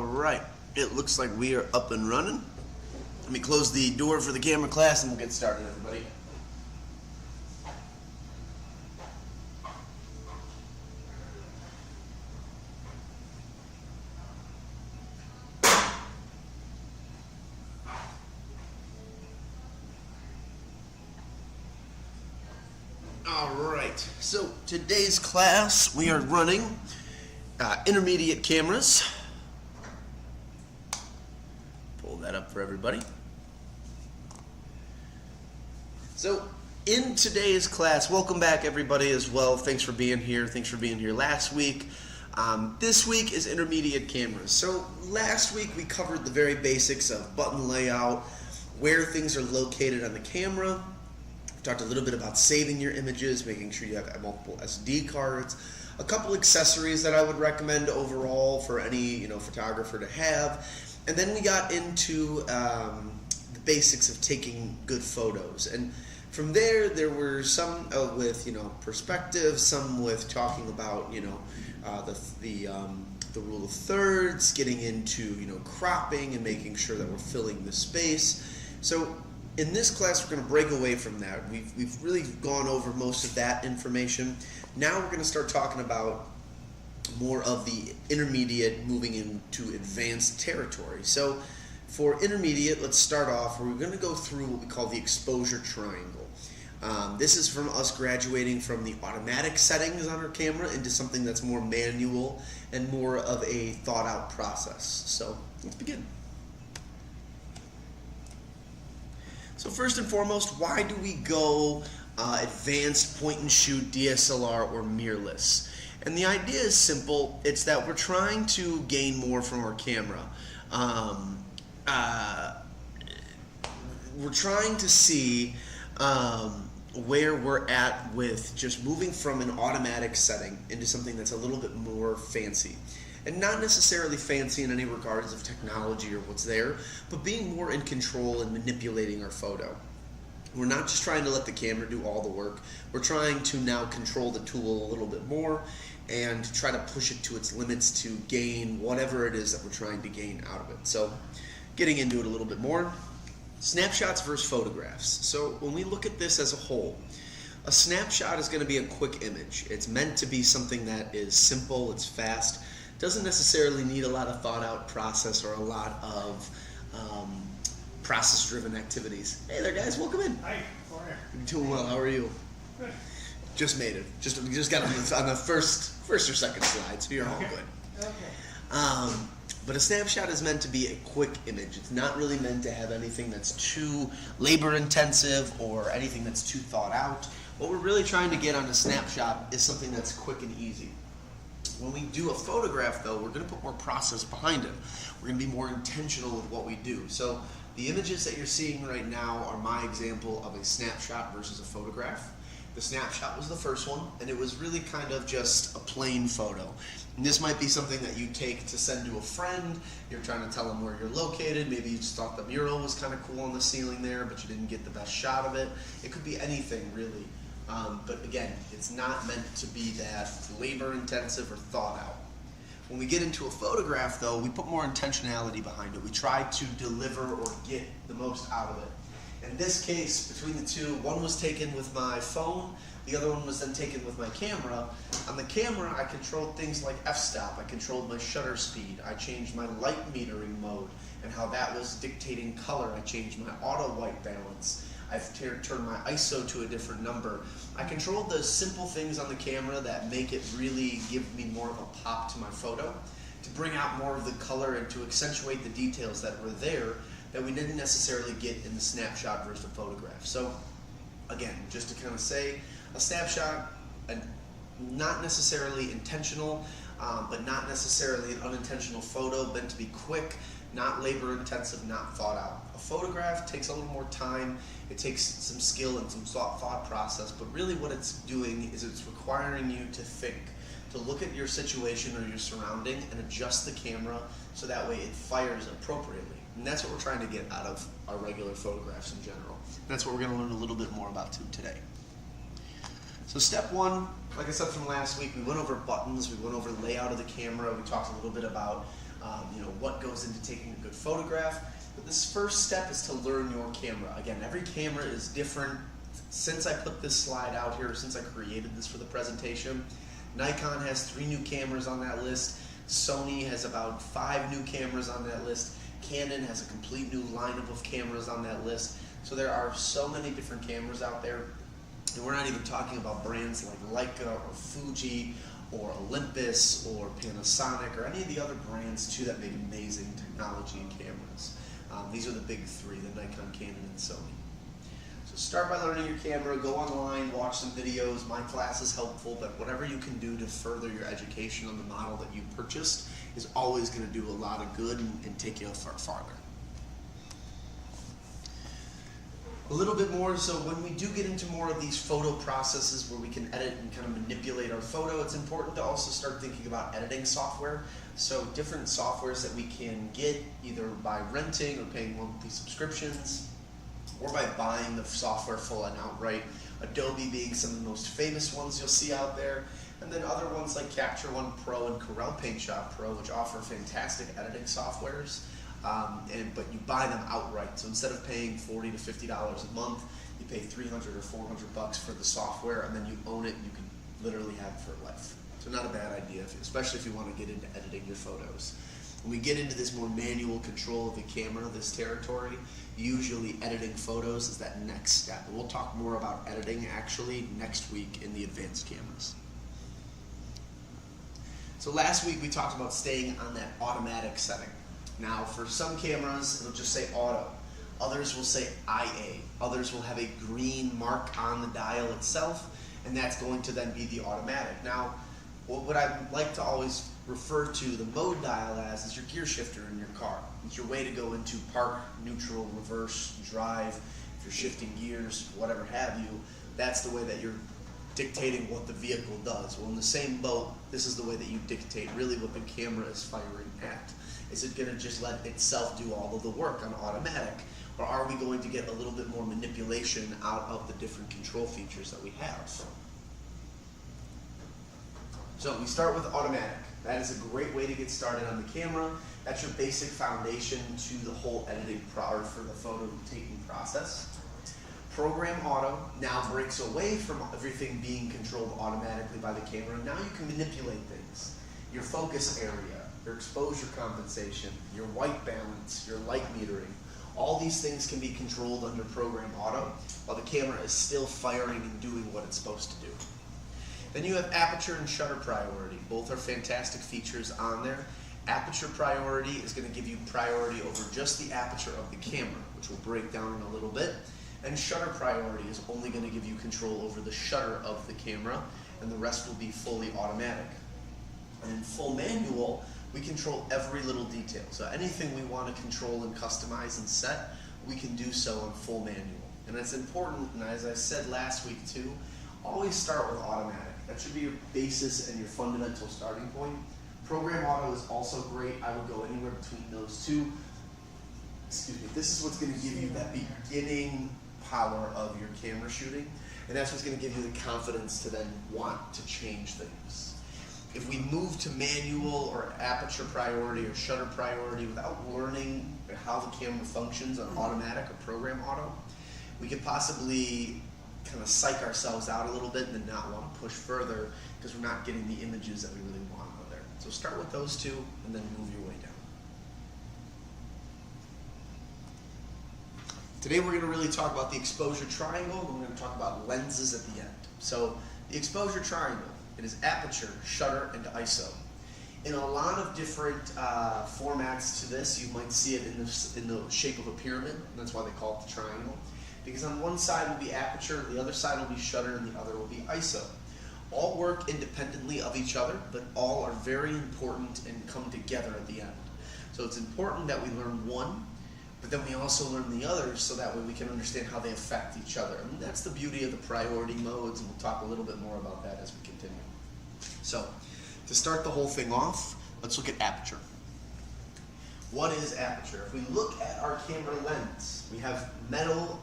Alright, it looks like we are up and running. Let me close the door for the camera class and we'll get started, everybody. Alright, so today's class we are running intermediate cameras. Pull that up for everybody. So in today's class, welcome back everybody as well. Thanks for being here. Thanks for being here last week. This week is intermediate cameras. So last week we covered the very basics of button layout, where things are located on the camera. We talked a little bit about saving your images, making sure you have multiple SD cards, a couple accessories that I would recommend overall for any photographer to have, and then we got into the basics of taking good photos. And from there were some with perspective, some with talking about the rule of thirds, getting into cropping and making sure that we're filling the space. So in this class, we're going to break away from that. We've really gone over most of that information. Now we're going to start talking about more of the intermediate, moving into advanced territory. So for intermediate, let's start off where we're going to go through what we call the exposure triangle. This is from us graduating from the automatic settings on our camera into something that's more manual and more of a thought out process. So let's begin. So first and foremost, why do we go advanced point and shoot DSLR or mirrorless? And the idea is simple. It's that we're trying to gain more from our camera. We're trying to see where we're at with just moving from an automatic setting into something that's a little bit more fancy. And not necessarily fancy in any regards of technology or what's there, but being more in control and manipulating our photo. We're not just trying to let the camera do all the work. We're trying to now control the tool a little bit more and try to push it to its limits to gain whatever it is that we're trying to gain out of it. So getting into it a little bit more, snapshots versus photographs. So when we look at this as a whole, a snapshot is going to be a quick image. It's meant to be something that is simple, it's fast, doesn't necessarily need a lot of thought out process or a lot of process driven activities. Hey there guys, welcome in. Hi, how are you? You're doing well, how are you? Good. Just made it. We just got on the first or second slide, so you're all good. Okay. But a snapshot is meant to be a quick image. It's not really meant to have anything that's too labor intensive or anything that's too thought out. What we're really trying to get on a snapshot is something that's quick and easy. When we do a photograph, though, we're going to put more process behind it. We're going to be more intentional with what we do. So the images that you're seeing right now are my example of a snapshot versus a photograph. The snapshot was the first one, and it was really kind of just a plain photo. And this might be something that you take to send to a friend. You're trying to tell them where you're located. Maybe you just thought the mural was kind of cool on the ceiling there, but you didn't get the best shot of it. It could be anything, really. But again, it's not meant to be that labor intensive or thought out. When we get into a photograph though, we put more intentionality behind it. We try to deliver or get the most out of it. In this case, between the two, one was taken with my phone, the other one was then taken with my camera. On the camera, I controlled things like f-stop, I controlled my shutter speed, I changed my light metering mode and how that was dictating color. I changed my auto white balance. I've turned my ISO to a different number. I controlled those simple things on the camera that make it really give me more of a pop to my photo, to bring out more of the color and to accentuate the details that were there that we didn't necessarily get in the snapshot versus the photograph. So again, just to kind of say, a snapshot, not necessarily intentional, but not necessarily an unintentional photo, meant to be quick, not labor intensive, not thought out. A photograph takes a little more time, it takes some skill and some thought process, but really what it's doing is it's requiring you to think, to look at your situation or your surrounding and adjust the camera so that way it fires appropriately. And that's what we're trying to get out of our regular photographs in general. And that's what we're going to learn a little bit more about today. So step one, like I said from last week, we went over buttons, we went over layout of the camera, we talked a little bit about what goes into taking a good photograph. But this first step is to learn your camera. Again, every camera is different. Since I put this slide out here, since I created this for the presentation, Nikon has 3 new cameras on that list. Sony has about 5 new cameras on that list. Canon has a complete new lineup of cameras on that list. So there are so many different cameras out there. And we're not even talking about brands like Leica or Fuji or Olympus or Panasonic or any of the other brands too that make amazing technology and cameras. These are the big 3, the Nikon, Canon, and Sony. So start by learning your camera, go online, watch some videos. My class is helpful, but whatever you can do to further your education on the model that you purchased is always going to do a lot of good and take you far farther. A little bit more, so when we do get into more of these photo processes where we can edit and kind of manipulate our photo, it's important to also start thinking about editing software. So different softwares that we can get either by renting or paying monthly subscriptions, or by buying the software full and outright. Adobe being some of the most famous ones you'll see out there, and then other ones like Capture One Pro and Corel Paint Shop Pro, which offer fantastic editing softwares. But you buy them outright. So instead of paying $40 to $50 a month, you pay $300 or $400 for the software, and then you own it and you can literally have it for life. So not a bad idea, especially if you want to get into editing your photos. When we get into this more manual control of the camera, this territory, usually editing photos is that next step. And we'll talk more about editing actually next week in the advanced cameras. So last week we talked about staying on that automatic setting. Now for some cameras it'll just say auto. Others will say IA. Others will have a green mark on the dial itself, and that's going to then be the automatic. Now what I like to always refer to the mode dial as is your gear shifter in your car. It's your way to go into park, neutral, reverse, drive. If you're shifting gears, whatever have you, that's the way that you're dictating what the vehicle does. Well, in the same boat, this is the way that you dictate really what the camera is firing at. Is it going to just let itself do all of the work on automatic? Or are we going to get a little bit more manipulation out of the different control features that we have? So we start with automatic. That is a great way to get started on the camera. That's your basic foundation to the whole editing for the photo taking process. Program auto now breaks away from everything being controlled automatically by the camera. Now you can manipulate things. Your focus area, your exposure compensation, your white balance, your light metering. All these things can be controlled under program auto while the camera is still firing and doing what it's supposed to do. Then you have aperture and shutter priority. Both are fantastic features on there. Aperture priority is going to give you priority over just the aperture of the camera, which we'll break down in a little bit. And shutter priority is only going to give you control over the shutter of the camera, and the rest will be fully automatic. And in full manual, we control every little detail. So anything we want to control and customize and set, we can do so on full manual. And that's important, and as I said last week too, always start with automatic. That should be your basis and your fundamental starting point. Program auto is also great. I would go anywhere between those two. Excuse me. This is what's going to give you that beginning power of your camera shooting, and that's what's going to give you the confidence to then want to change things. If we move to manual or aperture priority or shutter priority without learning how the camera functions on automatic or program auto, we could possibly kind of psych ourselves out a little bit and then not want to push further because we're not getting the images that we really want on there. So start with those two and then move your way down. Today we're going to really talk about the exposure triangle, and we're going to talk about lenses at the end. So the exposure triangle, it is aperture, shutter, and ISO. In a lot of different formats to this, you might see it in the shape of a pyramid, and that's why they call it the triangle. Because on one side will be aperture, the other side will be shutter, and the other will be ISO. All work independently of each other, but all are very important and come together at the end. So it's important that we learn one, but then we also learn the others so that way we can understand how they affect each other. And that's the beauty of the priority modes, and we'll talk a little bit more about that as we continue. So, to start the whole thing off, let's look at aperture. What is aperture? If we look at our camera lens, we have metal,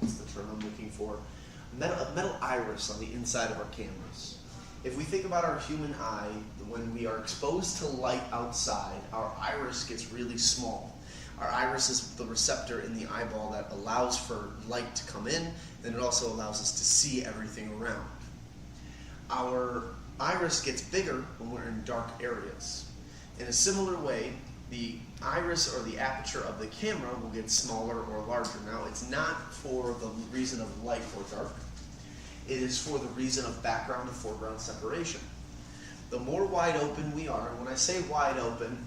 what's the term I'm looking for? A metal iris on the inside of our cameras. If we think about our human eye, when we are exposed to light outside, our iris gets really small. Our iris is the receptor in the eyeball that allows for light to come in, and it also allows us to see everything around. Our iris gets bigger when we're in dark areas. In a similar way, the iris or the aperture of the camera will get smaller or larger. Now, it's not for the reason of light or dark. It is for the reason of background and foreground separation. The more wide open we are, and when I say wide open,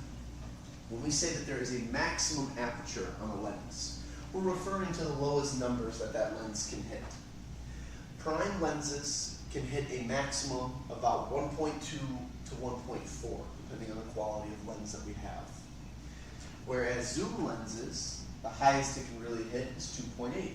when we say that there is a maximum aperture on a lens, we're referring to the lowest numbers that that lens can hit. Prime lenses can hit a maximum about 1.2 to 1.4, depending on the quality of lens that we have. Whereas zoom lenses, the highest it can really hit is 2.8.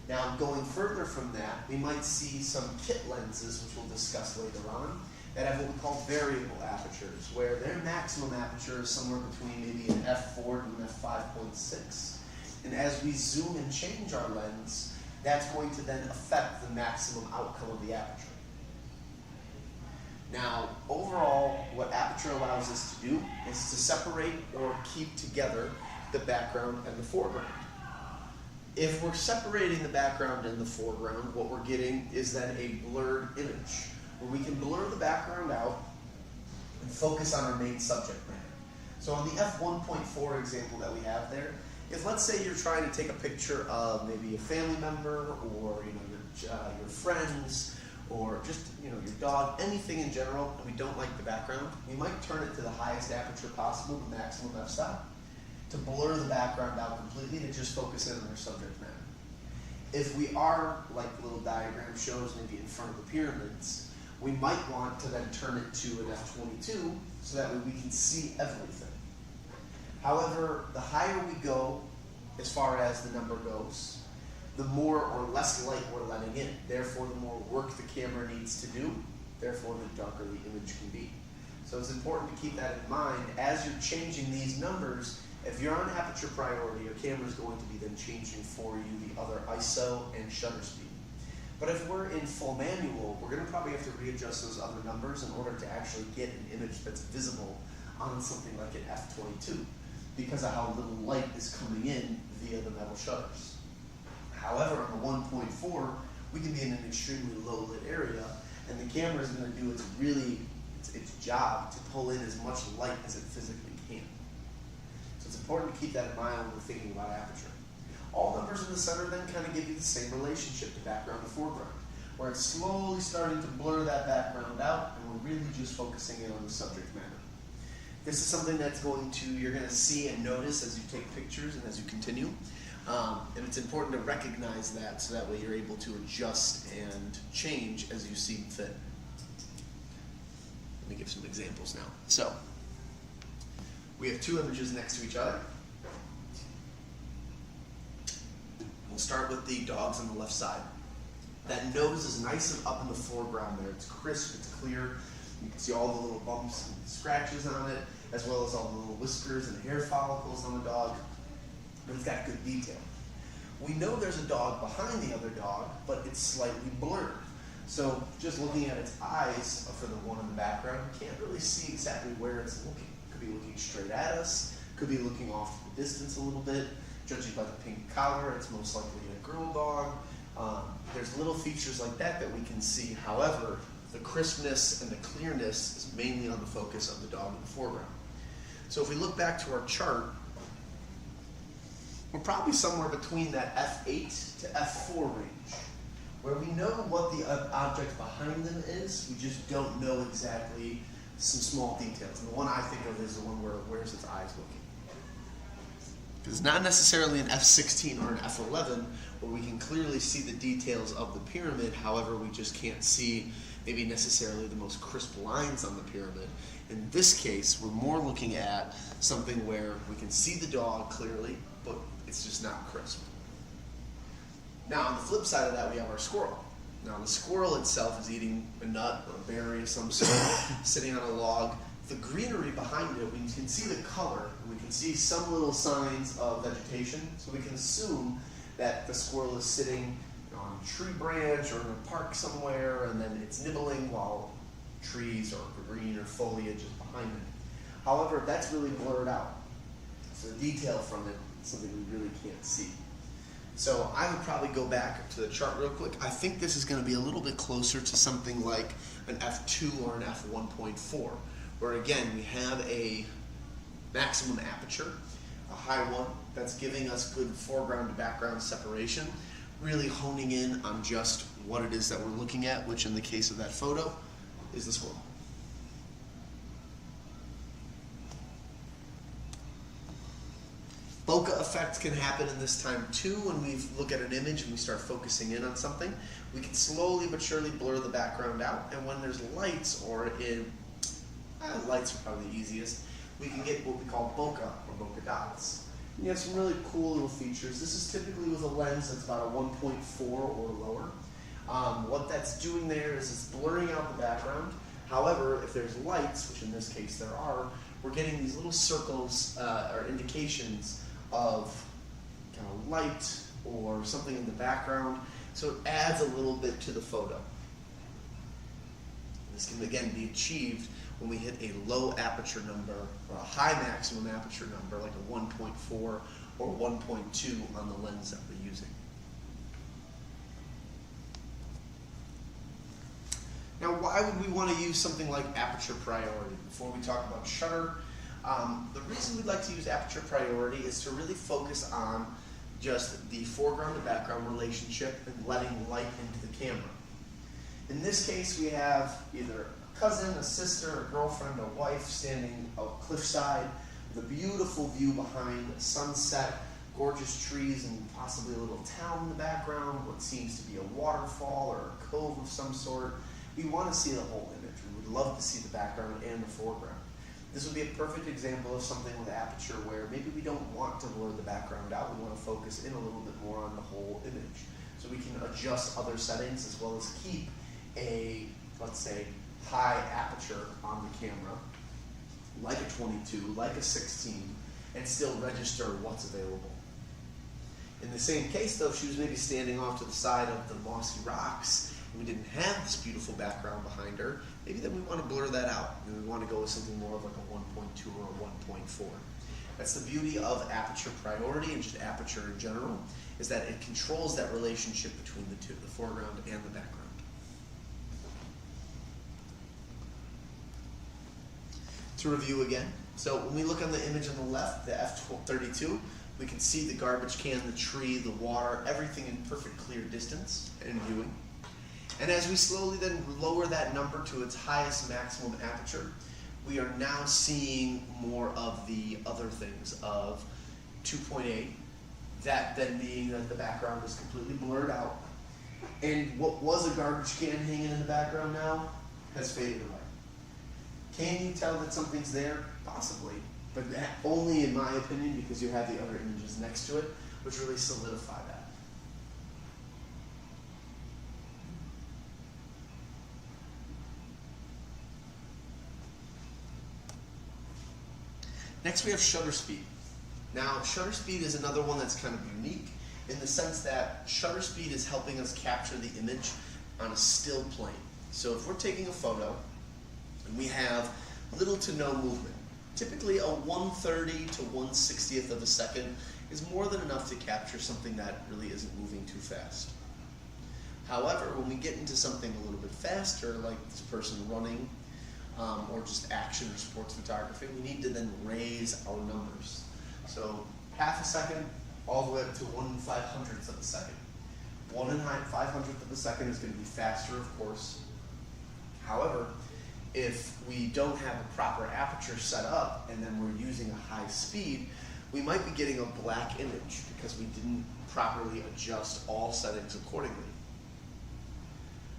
Now, going further from that, we might see some kit lenses, which we'll discuss later on, that have what we call variable apertures, where their maximum aperture is somewhere between maybe an f4 to an f5.6. And as we zoom and change our lens, that's going to then affect the maximum outcome of the aperture. Now, overall, what aperture allows us to do is to separate or keep together the background and the foreground. If we're separating the background and the foreground, what we're getting is then a blurred image, where we can blur the background out and focus on our main subject matter. So on the f1.4 example that we have there, if let's say you're trying to take a picture of maybe a family member or your friends or just your dog, anything in general, and we don't like the background, we might turn it to the highest aperture possible, the maximum f-stop, to blur the background out completely to just focus in on our subject matter. If we are, like the little diagram shows, maybe in front of the pyramids, we might want to then turn it to an f22 so that way we can see everything. However, the higher we go, as far as the number goes, the more or less light we're letting in. Therefore, the more work the camera needs to do, therefore the darker the image can be. So it's important to keep that in mind as you're changing these numbers. If you're on aperture priority, your camera is going to be then changing for you the other ISO and shutter speed. But if we're in full manual, we're going to probably have to readjust those other numbers in order to actually get an image that's visible on something like an f22, because of how little light is coming in via the metal shutters. However, on the 1.4, we can be in an extremely low lit area, and the camera is going to do its job to pull in as much light as it physically can. So it's important to keep that in mind when we're thinking about aperture. All numbers in the center then kind of give you the same relationship to background to foreground, where it's slowly starting to blur that background out, and we're really just focusing in on the subject matter. This is something that's you're going to see and notice as you take pictures and as you continue. And it's important to recognize that so that way you're able to adjust and change as you see fit. Let me give some examples now. So, we have two images next to each other. We'll start with the dogs on the left side. That nose is nice and up in the foreground there. It's crisp, it's clear. You can see all the little bumps and scratches on it, as well as all the little whiskers and hair follicles on the dog. But it's got good detail. We know there's a dog behind the other dog, but it's slightly blurred. So just looking at its eyes for the one in the background, you can't really see exactly where it's looking. It could be looking straight at us, could be looking off the distance a little bit. Judging by the pink collar, it's most likely a girl dog. There's little features like that that we can see. However, the crispness and the clearness is mainly on the focus of the dog in the foreground. So if we look back to our chart, we're probably somewhere between that f8 to f4 range, where we know what the object behind them is, we just don't know exactly some small details. And the one I think of is the one where's its eyes looking. It's not necessarily an f16 or an f11 where we can clearly see the details of the pyramid, however we just can't see maybe necessarily the most crisp lines on the pyramid. In this case, we're more looking at something where we can see the dog clearly, but it's just not crisp. Now on the flip side of that, we have our squirrel. Now the squirrel itself is eating a nut or a berry of some sort, sitting on a log. The greenery behind it, we can see the color, and we can see some little signs of vegetation, so we can assume that the squirrel is sitting on a tree branch or in a park somewhere, and then it's nibbling while trees or green or foliage is behind it. However, that's really blurred out. So the detail from it is something we really can't see. So I would probably go back to the chart real quick. I think this is going to be a little bit closer to something like an f2 or an f1.4, where again we have a maximum aperture, a high one, that's giving us good foreground to background separation, really honing in on just what it is that we're looking at, which in the case of that photo is the squirrel. Bokeh effect can happen in this time too when we look at an image and we start focusing in on something. We can slowly but surely blur the background out, and when there's lights or lights are probably the easiest, we can get what we call bokeh or bokeh dots. And you have some really cool little features. This is typically with a lens that's about a 1.4 or lower. What that's doing there is it's blurring out the background. However, if there's lights, which in this case there are, we're getting these little circles or indications of kind of light or something in the background, so it adds a little bit to the photo. This can again be achieved when we hit a low aperture number or a high maximum aperture number like a 1.4 or 1.2 on the lens that we're using. Now, why would we want to use something like aperture priority? Before we talk about shutter, the reason we'd like to use aperture priority is to really focus on just the foreground to background relationship and letting light into the camera. In this case, we have either a cousin, a sister, a girlfriend, a wife standing a cliffside with a beautiful view behind, a sunset, gorgeous trees, and possibly a little town in the background, what seems to be a waterfall or a cove of some sort. We want to see the whole image. We would love to see the background and the foreground. This would be a perfect example of something with aperture where maybe we don't want to blur the background out. We want to focus in a little bit more on the whole image. So we can adjust other settings as well as keep a, let's say, high aperture on the camera, like a 22, like a 16, and still register what's available. In the same case, though, if she was maybe standing off to the side of the mossy rocks, we didn't have this beautiful background behind her, maybe then we want to blur that out. And we want to go with something more of like a 1.2 or a 1.4. That's the beauty of aperture priority and just aperture in general, is that it controls that relationship between the two, the foreground and the background. To review again, so when we look on the image on the left, the f32, we can see the garbage can, the tree, the water, everything in perfect clear distance and viewing. And as we slowly then lower that number to its highest maximum aperture, we are now seeing more of the other things of 2.8, that then being that the background is completely blurred out. And what was a garbage can hanging in the background now has faded away. Can you tell that something's there? Possibly, but that only in my opinion because you have the other images next to it, which really solidify that. Next we have shutter speed. Now shutter speed is another one that's kind of unique in the sense that shutter speed is helping us capture the image on a still plane. So if we're taking a photo and we have little to no movement, typically a 1/30 to 1/60th of a second is more than enough to capture something that really isn't moving too fast. However, when we get into something a little bit faster, like this person running, or just action or sports photography, we need to then raise our numbers. So half a second all the way up to 1/500th of a second. 1/500th of a second is going to be faster, of course. However, if we don't have a proper aperture set up and then we're using a high speed, we might be getting a black image because we didn't properly adjust all settings accordingly.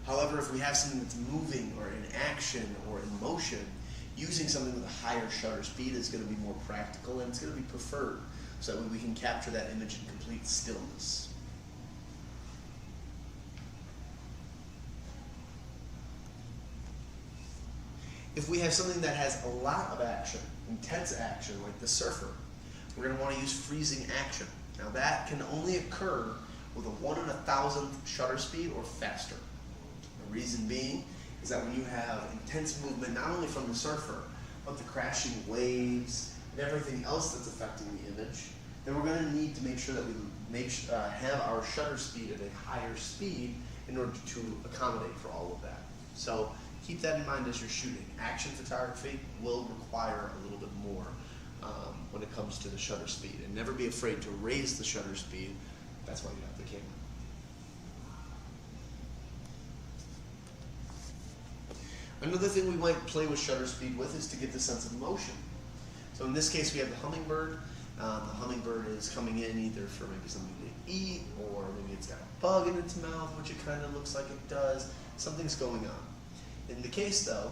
However, if we have something that's moving or in action or in motion, using something with a higher shutter speed is going to be more practical and it's going to be preferred, so that we can capture that image in complete stillness. If we have something that has a lot of action, intense action, like the surfer, we're going to want to use freezing action. Now that can only occur with a 1 in 1,000th shutter speed or faster. The reason being is that when you have intense movement, not only from the surfer, but the crashing waves and everything else that's affecting the image, then we're going to need to make sure that we have our shutter speed at a higher speed in order to accommodate for all of that. So keep that in mind as you're shooting. Action photography will require a little bit more when it comes to the shutter speed. And never be afraid to raise the shutter speed. That's why you have the camera. Another thing we might play with shutter speed with is to get the sense of motion. So in this case we have the hummingbird. The hummingbird is coming in either for maybe something to eat, or maybe it's got a bug in its mouth, which it kind of looks like it does. Something's going on. In the case though,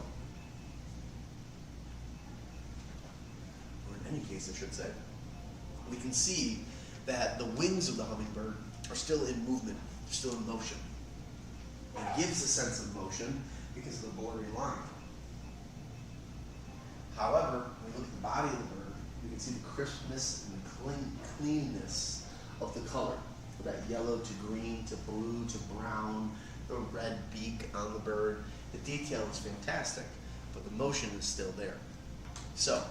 or in any case I should say, we can see that the wings of the hummingbird are still in movement, they're still in motion. It gives a sense of motion because of the blurry line. However, when we look at the body of the bird, we can see the crispness and the cleanness of the color. That yellow to green to blue to brown, the red beak on the bird. The detail is fantastic, but the motion is still there. So,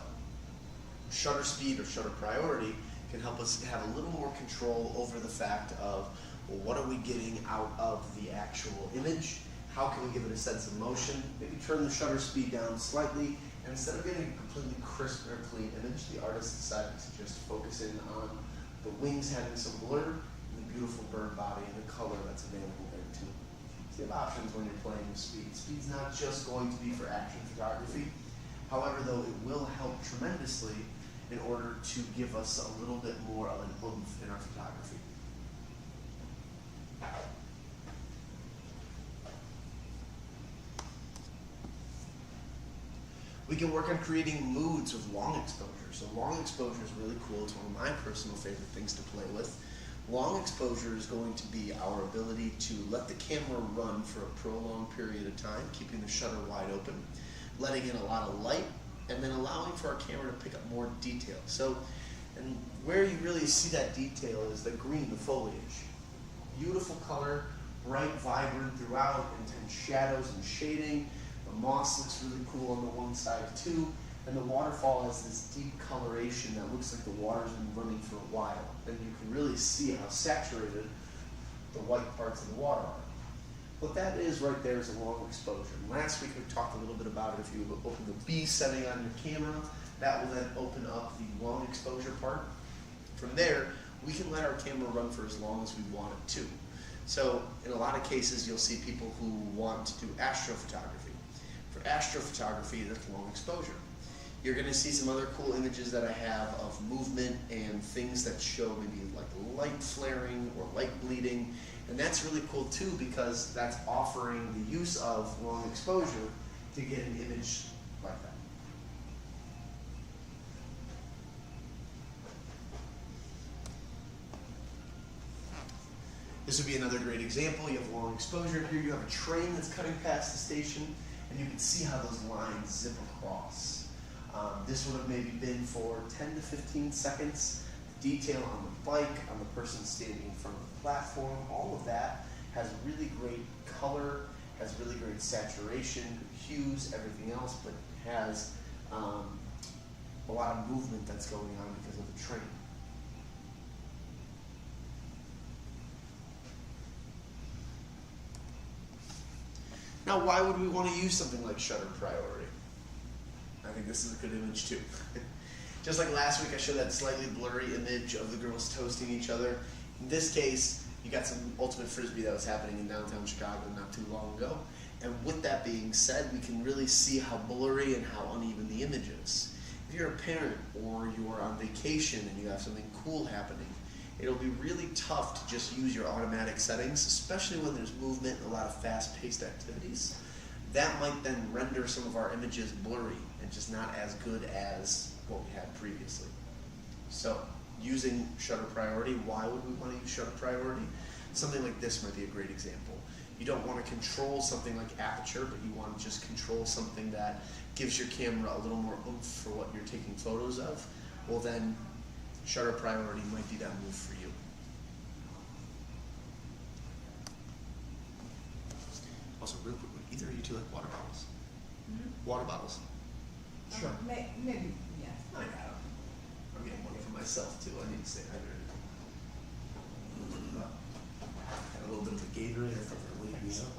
shutter speed or shutter priority can help us have a little more control over the fact of, well, what are we getting out of the actual image? How can we give it a sense of motion? Maybe turn the shutter speed down slightly, and instead of getting a completely crisp or clean image, the artist decided to just focus in on the wings having some blur, and the beautiful bird body and the color that's available there too. So you have options when you're playing with speed. Speed's not just going to be for action photography. However, though, it will help tremendously in order to give us a little bit more of an oomph in our photography. We can work on creating moods with long exposure. So long exposure is really cool. It's one of my personal favorite things to play with. Long exposure is going to be our ability to let the camera run for a prolonged period of time, keeping the shutter wide open, letting in a lot of light, and then allowing for our camera to pick up more detail. So, and where you really see that detail is the green, the foliage. Beautiful color, bright, vibrant throughout, intense shadows and shading. The moss looks really cool on the one side too, and the waterfall has this deep coloration that looks like the water's been running for a while. And you can really see how saturated the white parts of the water are. What that is right there is a long exposure. And last week we talked a little bit about it. If you open the B setting on your camera, that will then open up the long exposure part. From there, we can let our camera run for as long as we want it to. So in a lot of cases, you'll see people who want to do astrophotography. For astrophotography, that's long exposure. You're going to see some other cool images that I have of movement and things that show maybe like light flaring or light bleeding. And that's really cool too, because that's offering the use of long exposure to get an image like that. This would be another great example. You have long exposure. Here you have a train that's cutting past the station, and you can see how those lines zip across. This would have maybe been for 10 to 15 seconds. Detail on the bike, on the person standing in front of the platform, all of that has really great color, has really great saturation, hues, everything else, but has a lot of movement that's going on because of the train. Now, why would we want to use something like shutter priority? I think this is a good image too. Just like last week, I showed that slightly blurry image of the girls toasting each other. In this case, you got some ultimate frisbee that was happening in downtown Chicago not too long ago. And with that being said, we can really see how blurry and how uneven the image is. If you're a parent or you're on vacation and you have something cool happening, it'll be really tough to just use your automatic settings, especially when there's movement and a lot of fast-paced activities. That might then render some of our images blurry and just not as good as what we had previously. So, using shutter priority, why would we want to use shutter priority? Something like this might be a great example. You don't want to control something like Aperture, but you want to just control something that gives your camera a little more oomph for what you're taking photos of. Well then, shutter priority might be that move for you. Also, real quick, Either of you two like water bottles? Mm-hmm. Water bottles. Sure. Maybe, yes. I got them. I'm getting one for myself too. I need to stay hydrated. Got a little bit of the Gatorade. I thought that would wake me up.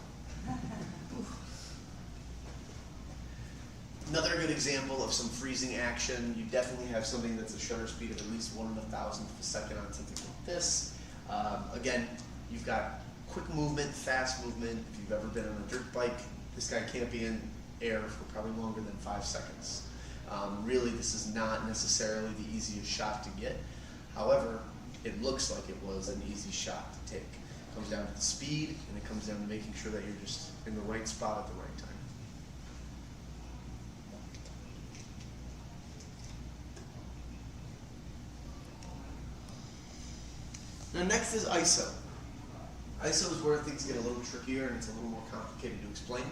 Another good example of some freezing action, you definitely have something that's a shutter speed of at least 1/1000th of a second on something like this. Again, you've got quick movement, fast movement. If you've ever been on a dirt bike, this guy can't be in air for probably longer than 5 seconds. Really, this is not necessarily the easiest shot to get. However, it looks like it was an easy shot to take. It comes down to the speed, and it comes down to making sure that you're just in the right spot at the right time. Now next is ISO. ISO is where things get a little trickier and it's a little more complicated to explain.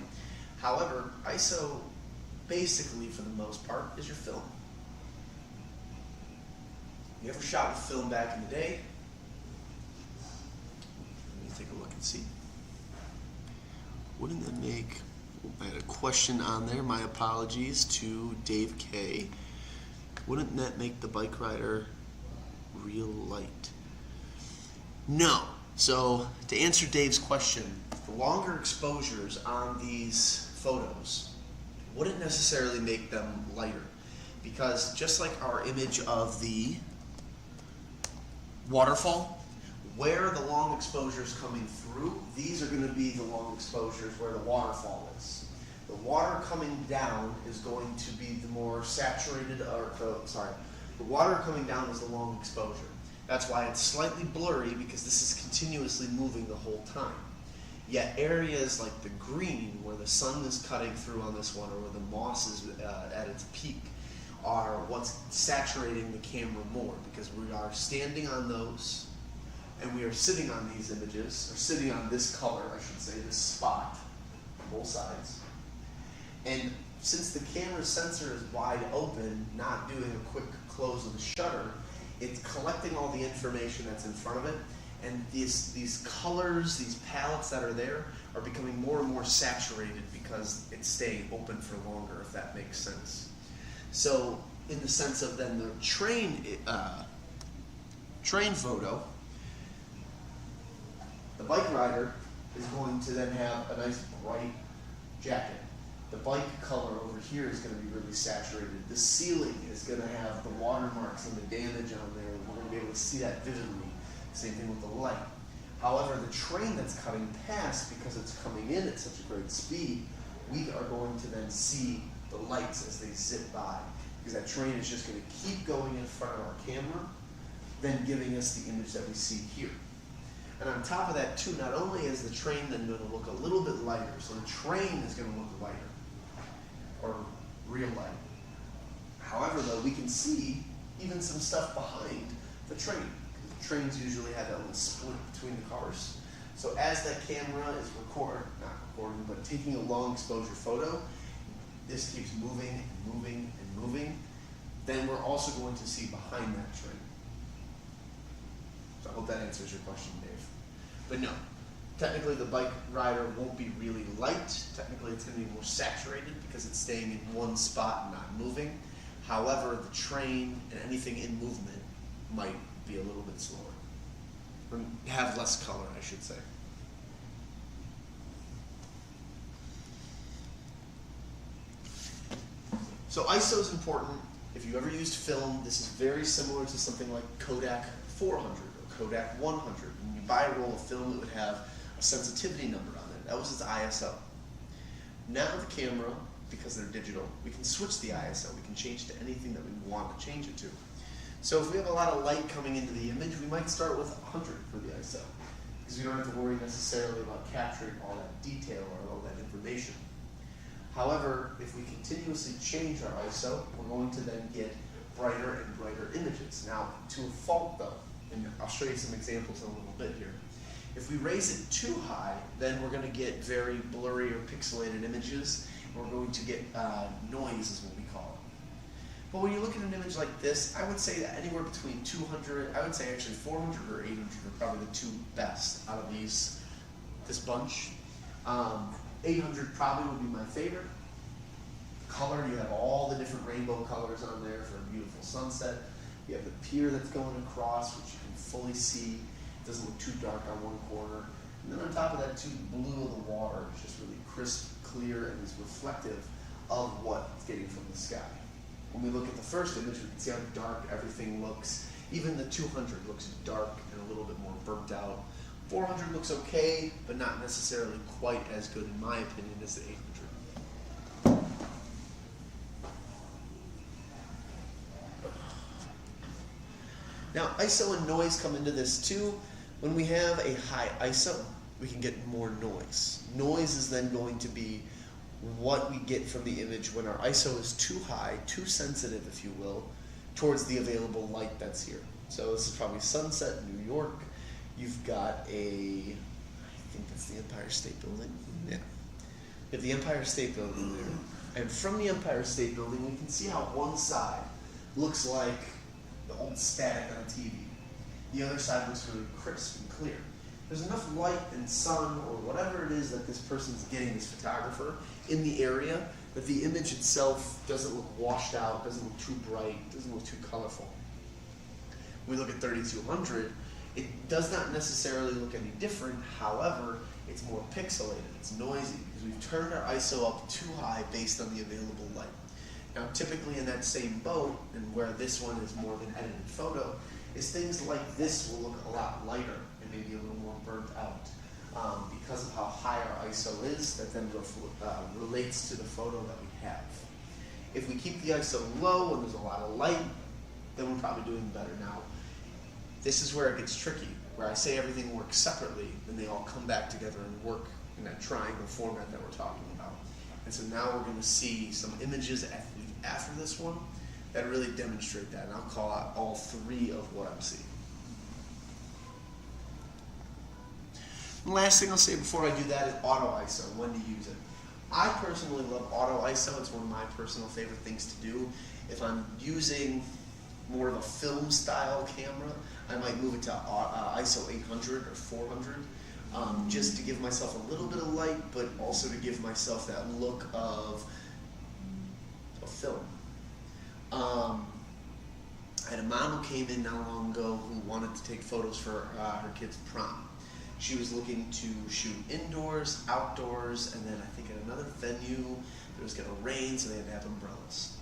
However, ISO basically, for the most part, is your film. You ever shot with film back in the day? Let me take a look and see. Wouldn't that make, I had a question on there, my apologies to Dave K. Wouldn't that make the bike rider real light? No. So, to answer Dave's question, the longer exposures on these photos wouldn't necessarily make them lighter, because just like our image of the waterfall, where the long exposure is coming through, these are going to be the long exposures where the waterfall is. The water coming down is going to be the more saturated, the water coming down is the long exposure. That's why it's slightly blurry, because this is continuously moving the whole time. Yet areas like the green, where the sun is cutting through on this one, or where the moss is at its peak, are what's saturating the camera more, because we are standing on those, and we are sitting on these images, or sitting on this color, I should say, this spot, on both sides. And since the camera sensor is wide open, not doing a quick close of the shutter, it's collecting all the information that's in front of it, and these colors, these palettes that are there, are becoming more and more saturated because it's staying open for longer, if that makes sense. So, in the sense of then the train photo, the bike rider is going to then have a nice bright jacket. The bike color over here is going to be really saturated. The ceiling is going to have the watermarks and the damage on there. We're going to be able to see that vividly. Same thing with the light. However, the train that's cutting past, because it's coming in at such a great speed, we are going to then see the lights as they zip by. Because that train is just going to keep going in front of our camera, then giving us the image that we see here. And on top of that too, not only is the train then going to look a little bit lighter, so the train is going to look lighter, or real light. However, though, we can see even some stuff behind the train. The trains usually have that little split between the cars. So as that camera is but taking a long exposure photo, this keeps moving and moving and moving, then we're also going to see behind that train. So I hope that answers your question, Dave. But no, technically the bike rider won't be really light. Technically it's going to be more saturated because it's staying in one spot and not moving. However, the train and anything in movement might be a little bit slower. Or have less color, I should say. So ISO is important. If you ever used film, this is very similar to something like Kodak 400 or Kodak 100. When you buy a roll of film, it would have a sensitivity number on it. That was its ISO. Now the camera, because they're digital, we can switch the ISO. We can change to anything that we want to change it to. So if we have a lot of light coming into the image, we might start with 100 for the ISO, because we don't have to worry necessarily about capturing all that detail or all that information. However, if we continuously change our ISO, we're going to then get brighter and brighter images. Now, to a fault though, and I'll show you some examples in a little bit here. If we raise it too high, then we're going to get very blurry or pixelated images, and we're going to get noise is what we call it. But when you look at an image like this, I would say that anywhere between 200, I would say actually 400 or 800 are probably the two best out of this bunch. 800 probably would be my favorite. Color, you have all the different rainbow colors on there for a beautiful sunset. You have the pier that's going across, which you can fully see. It doesn't look too dark on one corner. And then on top of that too, the blue of the water is just really crisp, clear, and is reflective of what it's getting from the sky. When we look at the first image, we can see how dark everything looks. Even the 200 looks dark and a little bit more burnt out. 400 looks okay, but not necessarily quite as good in my opinion as the 800. Now, ISO and noise come into this too. When we have a high ISO, we can get more noise. Noise is then going to be what we get from the image when our ISO is too high, too sensitive, if you will, towards the available light that's here. So this is probably sunset in New York. You've got I think that's the Empire State Building. Yeah. You have the Empire State Building there. And from the Empire State Building, we can see how one side looks like the old static on TV. The other side looks really crisp and clear. There's enough light and sun or whatever it is that this person's getting, this photographer, in the area that the image itself doesn't look washed out, doesn't look too bright, doesn't look too colorful. When we look at 3200, it does not necessarily look any different. However, it's more pixelated, it's noisy, because we've turned our ISO up too high based on the available light. Now, typically in that same boat, and where this one is more of an edited photo, is things like this will look a lot lighter and maybe a little more burnt out because of how high our ISO is, that then relates to the photo that we have. If we keep the ISO low and there's a lot of light, then we're probably doing better. Now, this is where it gets tricky, where I say everything works separately, and they all come back together and work in that triangle format that we're talking about. And so now we're going to see some images after this one that really demonstrate that, and I'll call out all three of what I'm seeing. The last thing I'll say before I do that is auto ISO, when to use it. I personally love auto ISO. It's one of my personal favorite things to do. If I'm using more of a film style camera, I might move it to ISO 800 or 400 just to give myself a little bit of light, but also to give myself that look of a film. I had a mom who came in not long ago who wanted to take photos for her kid's prom. She was looking to shoot indoors, outdoors, and then I think at another venue it was going to rain, so they had to have umbrellas.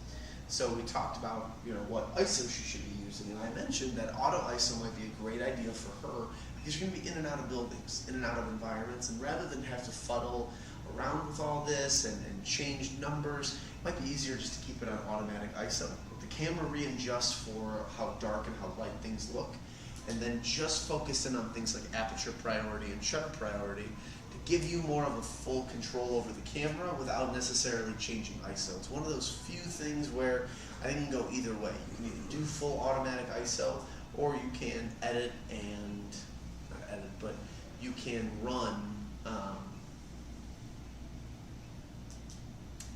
So we talked about what ISO she should be using, and I mentioned that auto ISO might be a great idea for her because you're going to be in and out of buildings, in and out of environments, and rather than have to fuddle around with all this and change numbers, it might be easier just to keep it on automatic ISO. Let the camera readjust for how dark and how light things look, and then just focus in on things like aperture priority and shutter priority to give you more of a full control over the camera without necessarily changing ISO. It's one of those few things where I think you can go either way. You can either do full automatic ISO, or you can edit and, not edit, but you can run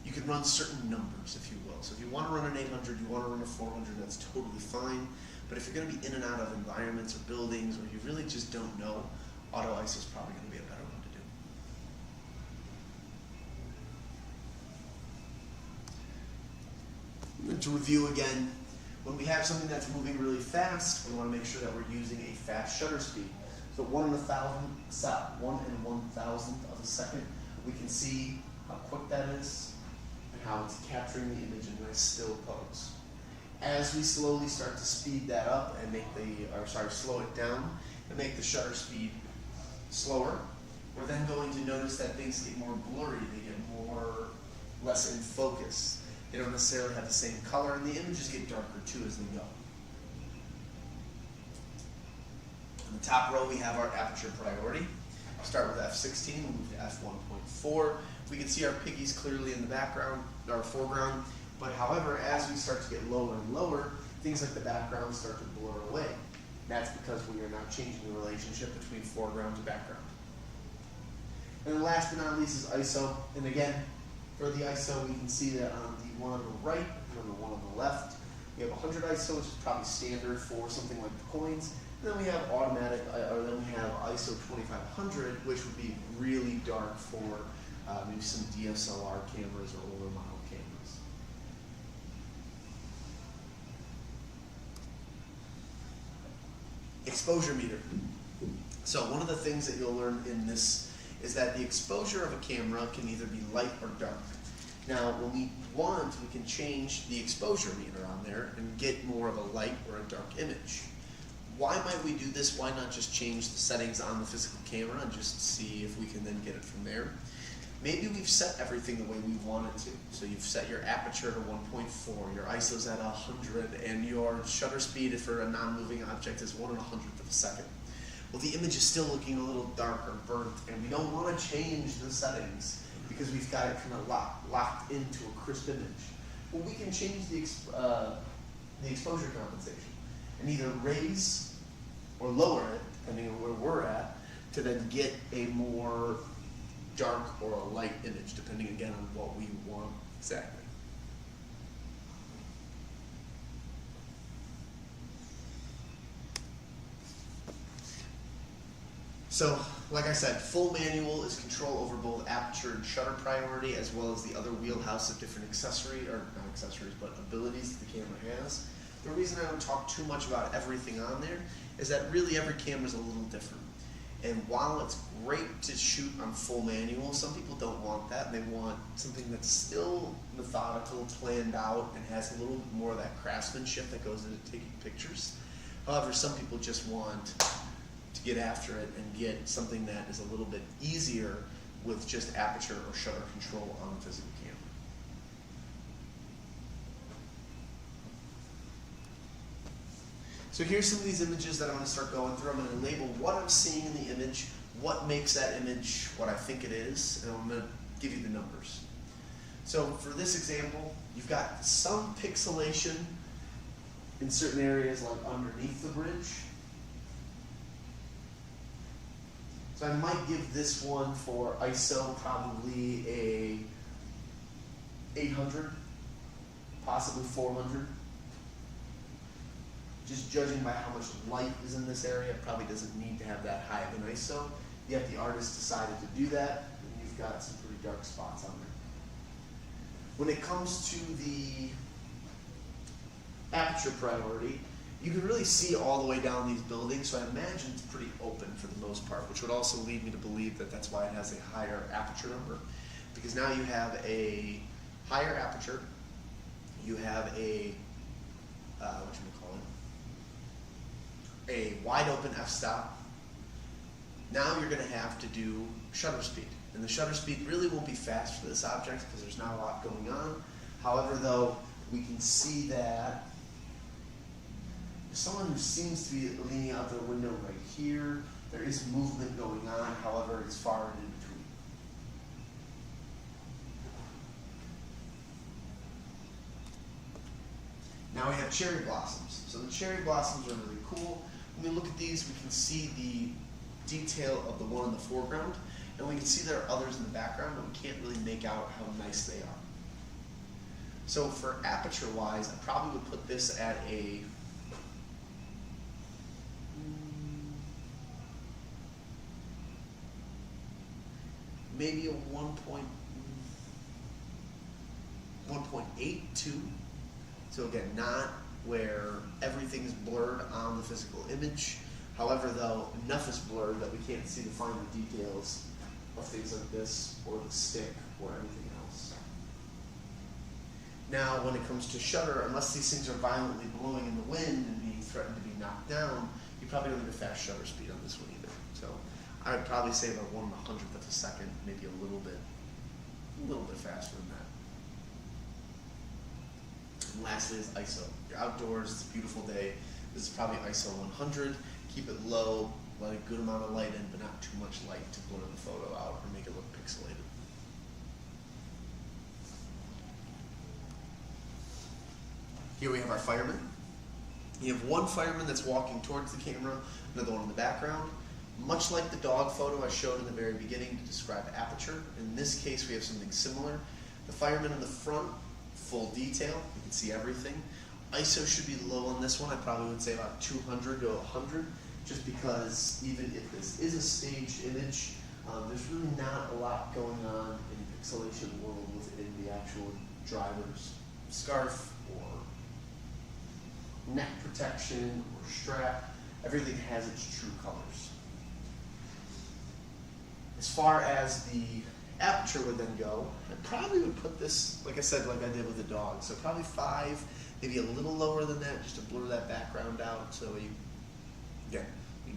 you can run certain numbers, if you will. So if you want to run an 800, you want to run a 400, that's totally fine. But if you're going to be in and out of environments or buildings where you really just don't know, auto ISO is probably going to be a better one to do. And to review again, when we have something that's moving really fast, we want to make sure that we're using a fast shutter speed. So 1 in 1,000th of a second, we can see how quick that is and how it's capturing the image in a nice still pose. As we slowly start to speed that up and slow it down and make the shutter speed slower, we're then going to notice that things get more blurry, they get less in focus. They don't necessarily have the same color, and the images get darker too as they go. On the top row, we have our aperture priority. Start with f16, we'll move to f1.4. We can see our piggies clearly in the background, our foreground. But however, as we start to get lower and lower, things like the background start to blur away. That's because we are now changing the relationship between foreground to background. And then last but not least is ISO. And again, for the ISO, we can see that on the one on the right and on the one on the left, we have 100 ISO, which is probably standard for something like the coins. And then we have ISO 2500, which would be really dark for maybe some DSLR cameras or older model cameras. Exposure meter. So one of the things that you'll learn in this is that the exposure of a camera can either be light or dark. Now, when we want, we can change the exposure meter on there and get more of a light or a dark image. Why might we do this? Why not just change the settings on the physical camera and just see if we can then get it from there? Maybe we've set everything the way we want it to. So you've set your aperture to 1.4, your ISO's at 100, and your shutter speed for a non-moving object is 1/100th of a second. Well, the image is still looking a little dark or burnt, and we don't want to change the settings because we've got it kind of locked into a crisp image. Well, we can change the exposure compensation and either raise or lower it, depending on where we're at, to then get a more dark or a light image, depending again on what we want exactly. So, like I said, full manual is control over both aperture and shutter priority, as well as the other wheelhouse of different not accessories, but abilities that the camera has. The reason I don't talk too much about everything on there is that really every camera is a little different. And while it's great to shoot on full manual, some people don't want that. They want something that's still methodical, planned out, and has a little bit more of that craftsmanship that goes into taking pictures. However, some people just want to get after it and get something that is a little bit easier with just aperture or shutter control on the physical camera. So here's some of these images that I'm going to start going through. I'm going to label what I'm seeing in the image, what makes that image what I think it is, and I'm going to give you the numbers. So for this example, you've got some pixelation in certain areas like underneath the bridge. So I might give this one for ISO probably a 800, possibly 400. Just judging by how much light is in this area, it probably doesn't need to have that high of an ISO. Yet the artist decided to do that, and you've got some pretty dark spots on there. When it comes to the aperture priority, you can really see all the way down these buildings, so I imagine it's pretty open for the most part, which would also lead me to believe that that's why it has a higher aperture number. Because now you have a higher aperture, you have a, a wide open f-stop. Now you're going to have to do shutter speed. And the shutter speed really won't be fast for this object because there's not a lot going on. However, though, we can see that someone who seems to be leaning out their window right here, there is movement going on, however, it's far in between. Now we have cherry blossoms. So the cherry blossoms are really cool. When we look at these, we can see the detail of the one in the foreground, and we can see there are others in the background, but we can't really make out how nice they are. So for aperture-wise, I probably would put this at a maybe a 1.82. So again, not where everything's blurred on the physical image. However, though, enough is blurred that we can't see the finer details of things like this, or the stick, or anything else. Now, when it comes to shutter, unless these things are violently blowing in the wind and being threatened to be knocked down, you probably don't need a fast shutter speed on this one either. So I would probably say about 1/100th of a second, maybe a little bit faster than that. And lastly is ISO. You're outdoors, it's a beautiful day. This is probably ISO 100. Keep it low, let a good amount of light in, but not too much light to blur the photo out or make it look pixelated. Here we have our fireman. You have one fireman that's walking towards the camera, another one in the background. Much like the dog photo I showed in the very beginning to describe aperture, in this case we have something similar. The fireman in the front, full detail, you can see everything. ISO should be low on this one. I probably would say about 200 to 100, just because even if this is a staged image, There's really not a lot going on in pixelation world within the actual driver's scarf or neck protection or strap. Everything has its true colors. As far as the aperture would then go, I probably would put this, like I said, like I did with the dog. So probably 5, maybe a little lower than that, just to blur that background out. So you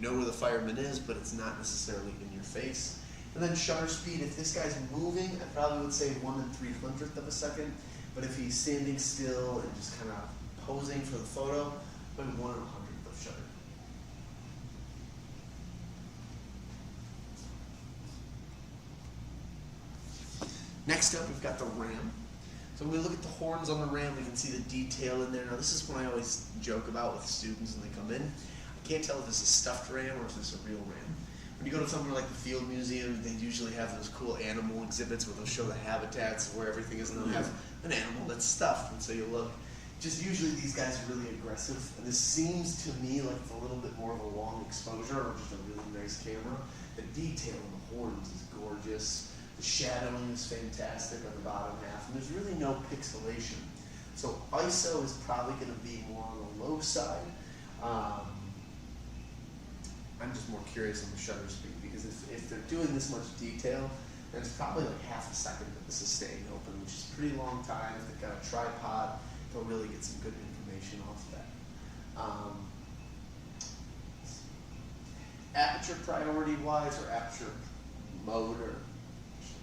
know where the fireman is, but it's not necessarily in your face. And then shutter speed, if this guy's moving, I probably would say 1/300th of a second. But if he's standing still and just kind of posing for the photo, maybe 1/100th of shutter. Next up, we've got the ram. So when we look at the horns on the ram, we can see the detail in there. Now this is one I always joke about with students when they come in. I can't tell if this is a stuffed ram or if this is a real ram. When you go to somewhere like the Field Museum, they usually have those cool animal exhibits where they'll show the habitats where everything is, and they'll have an animal that's stuffed, and so you look. Just usually these guys are really aggressive, and this seems to me like it's a little bit more of a long exposure or just a really nice camera. The detail in the horns is gorgeous. The shadowing is fantastic on the bottom half, and there's really no pixelation. So ISO is probably going to be more on the low side. I'm just more curious on the shutter speed, because if they're doing this much detail, then it's probably like half a second that this is staying open, which is a pretty long time. If they've got a tripod, they'll really get some good information off of that. Aperture priority-wise, or aperture mode, or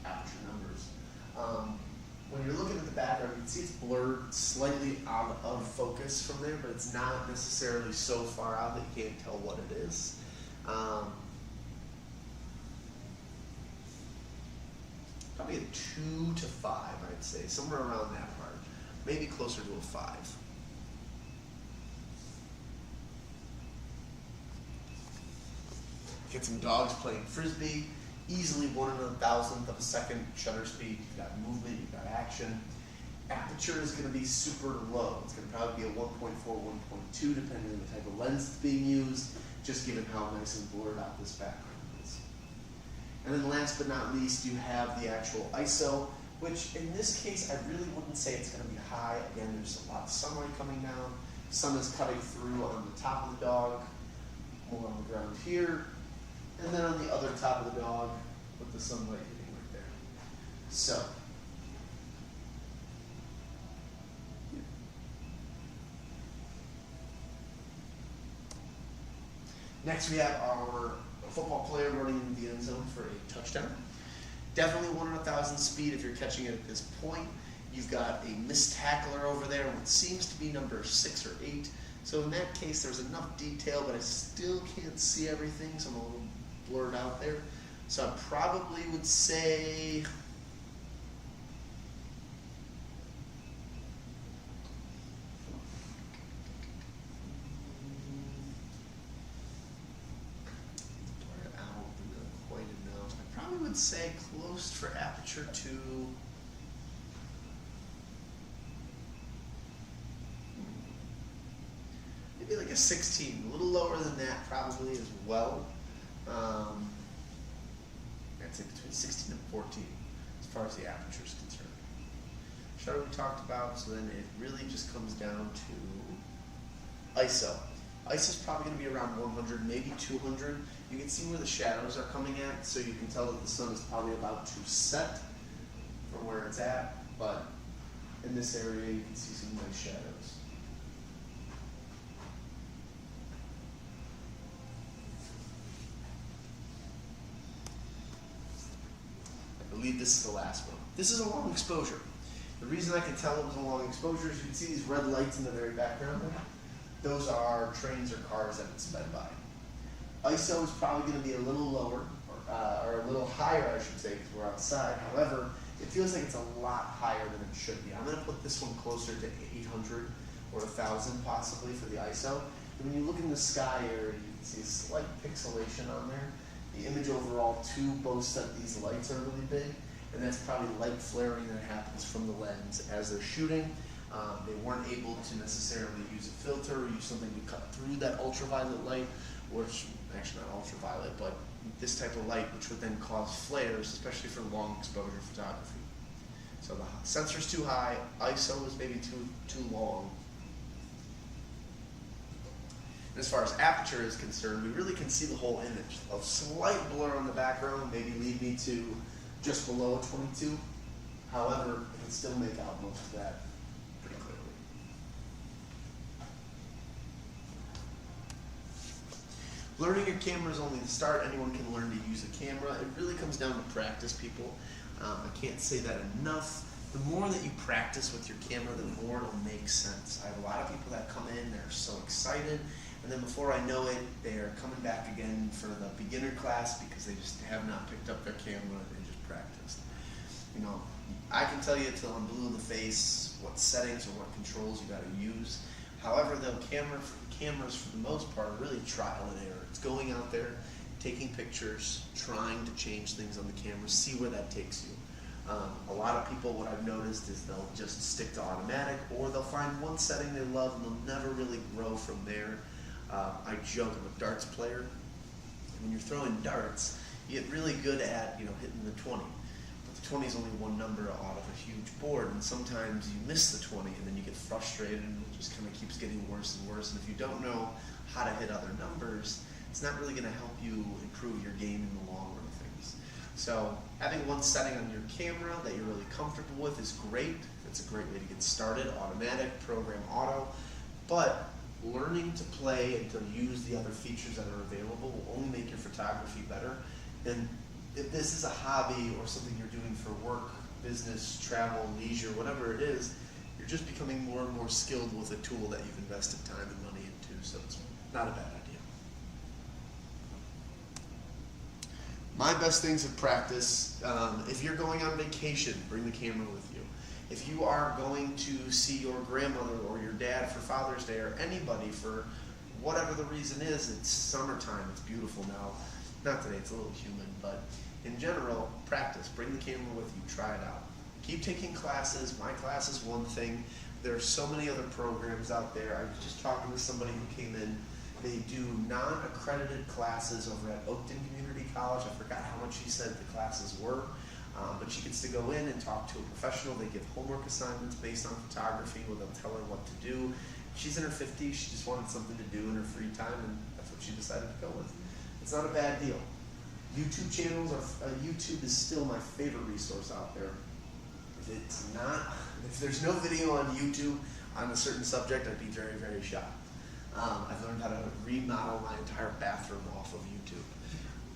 aperture numbers. When you're looking at the background, you can see it's blurred slightly out of focus from there, but it's not necessarily so far out that you can't tell what it is. Probably a 2 to 5, I'd say, somewhere around that mark. Maybe closer to a 5. Get some dogs playing frisbee. Easily 1/1000th of a second shutter speed. You've got movement, you've got action. Aperture is going to be super low. It's going to probably be a 1.4, 1.2, depending on the type of lens that's being used, just given how nice and blurred out this background is. And then last but not least, you have the actual ISO, which in this case, I really wouldn't say it's going to be high. Again, there's a lot of sunlight coming down. Sun is cutting through on the top of the dog, more on the ground here, and then on the other top of the dog with the sunlight hitting right there. So, next we have our football player running into the end zone for a touchdown. Definitely 1/1000 speed if you're catching it at this point. You've got a missed tackler over there, what seems to be number 6 or 8. So in that case, there's enough detail, but I still can't see everything, so I'm a little blurred out there. So I probably would say blur it out, but not quite enough. I probably would say close for aperture to maybe like a 16, a little lower than that probably as well. I'd say between 16 and 14 as far as the aperture is concerned. Shutter we talked about, so then it really just comes down to ISO. ISO is probably going to be around 100, maybe 200. You can see where the shadows are coming at, so you can tell that the sun is probably about to set from where it's at, but in this area you can see some nice shadows. I believe this is the last one. This is a long exposure. The reason I can tell it was a long exposure is you can see these red lights in the very background. Those are trains or cars that have sped by. ISO is probably going to be a little lower, or a little higher, I should say, because we're outside. However, it feels like it's a lot higher than it should be. I'm going to put this one closer to 800 or 1000 possibly for the ISO. And when you look in the sky area, you can see a slight pixelation on there. The image overall too boasts that these lights are really big, and that's probably light flaring that happens from the lens as they're shooting. They weren't able to necessarily use a filter or use something to cut through that ultraviolet light, which actually not ultraviolet, but this type of light, which would then cause flares, especially for long exposure photography. So the sensor's too high, ISO is maybe too long. And as far as aperture is concerned, we really can see the whole image. A slight blur on the background maybe lead me to just below 22. However, I can still make out most of that pretty clearly. Learning your camera is only the start. Anyone can learn to use a camera. It really comes down to practice, people. I can't say that enough. The more that you practice with your camera, the more it'll make sense. I have a lot of people that come in, they're so excited, and then before I know it, they're coming back again for the beginner class because they just have not picked up their camera and they just practiced. You know, I can tell you till I'm blue in the face what settings or what controls you got to use. However, though, cameras for the most part are really trial and error. It's going out there, taking pictures, trying to change things on the camera, see where that takes you. A lot of people, what I've noticed is they'll just stick to automatic, or they'll find one setting they love and they'll never really grow from there. I joke, I'm a darts player. When you're throwing darts, you get really good at hitting the 20. But the 20 is only one number out of a huge board, and sometimes you miss the 20 and then you get frustrated and it just kind of keeps getting worse and worse. And if you don't know how to hit other numbers, it's not really going to help you improve your game in the long run of things. So having one setting on your camera that you're really comfortable with is great. It's a great way to get started. Automatic, program auto. But learning to play and to use the other features that are available will only make your photography better. And if this is a hobby or something you're doing for work, business, travel, leisure, whatever it is, you're just becoming more and more skilled with a tool that you've invested time and money into. So it's not a bad idea. My best things of practice, if you're going on vacation, bring the camera with you. If you are going to see your grandmother or your dad for Father's Day or anybody for whatever the reason is, it's summertime, it's beautiful now. Not today, it's a little humid, but in general, practice. Bring the camera with you, try it out. Keep taking classes. My class is one thing. There are so many other programs out there. I was just talking to somebody who came in. They do non-accredited classes over at Oakton Community College. I forgot how much she said the classes were, but she gets to go in and talk to a professional. They give homework assignments based on photography where they'll tell her what to do. She's in her 50s. She just wanted something to do in her free time, and that's what she decided to go with. It's not a bad deal. YouTube channels YouTube is still my favorite resource out there. If there's no video on YouTube on a certain subject, I'd be very, very shocked. I've learned how to remodel my entire bathroom off of YouTube.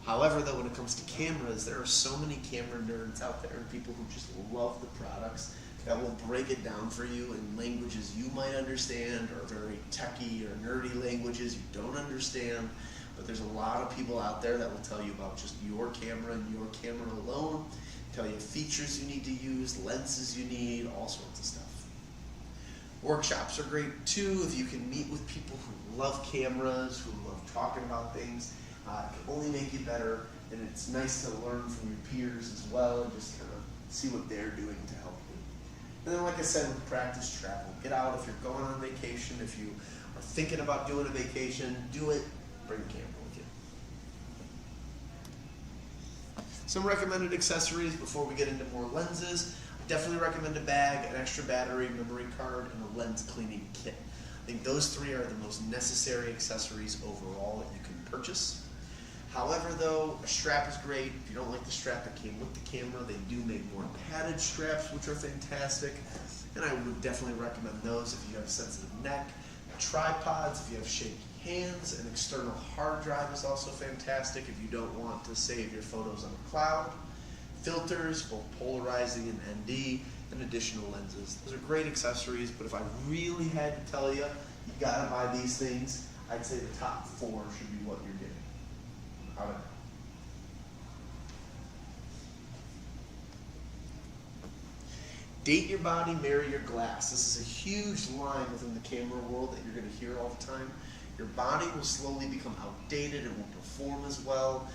However, though, when it comes to cameras, there are so many camera nerds out there and people who just love the products that will break it down for you in languages you might understand or very techie or nerdy languages you don't understand. But there's a lot of people out there that will tell you about just your camera and your camera alone, tell you features you need to use, lenses you need, all sorts of stuff. Workshops are great too if you can meet with people who love cameras, who love talking about things. It can only make you better, and it's nice to learn from your peers as well and just kind of see what they're doing to help you. And then, like I said, with practice travel, get out. If you're going on vacation, if you are thinking about doing a vacation, do it. Bring the camera with you. Some recommended accessories before we get into more lenses. I definitely recommend a bag, an extra battery, memory card, and a lens cleaning kit. I think those three are the most necessary accessories overall that you can purchase. However, though, a strap is great. If you don't like the strap that came with the camera, they do make more padded straps, which are fantastic. And I would definitely recommend those if you have a sensitive neck. Tripods, if you have shaky hands. An external hard drive is also fantastic if you don't want to save your photos on a cloud. Filters, both polarizing and ND, and additional lenses. Those are great accessories, but if I really had to tell you, you gotta buy these things, I'd say the top 4 should be what you're getting. Out of Date your body, marry your glass. This is a huge line within the camera world that you're going to hear all the time. Your body will slowly become outdated. It won't perform as well.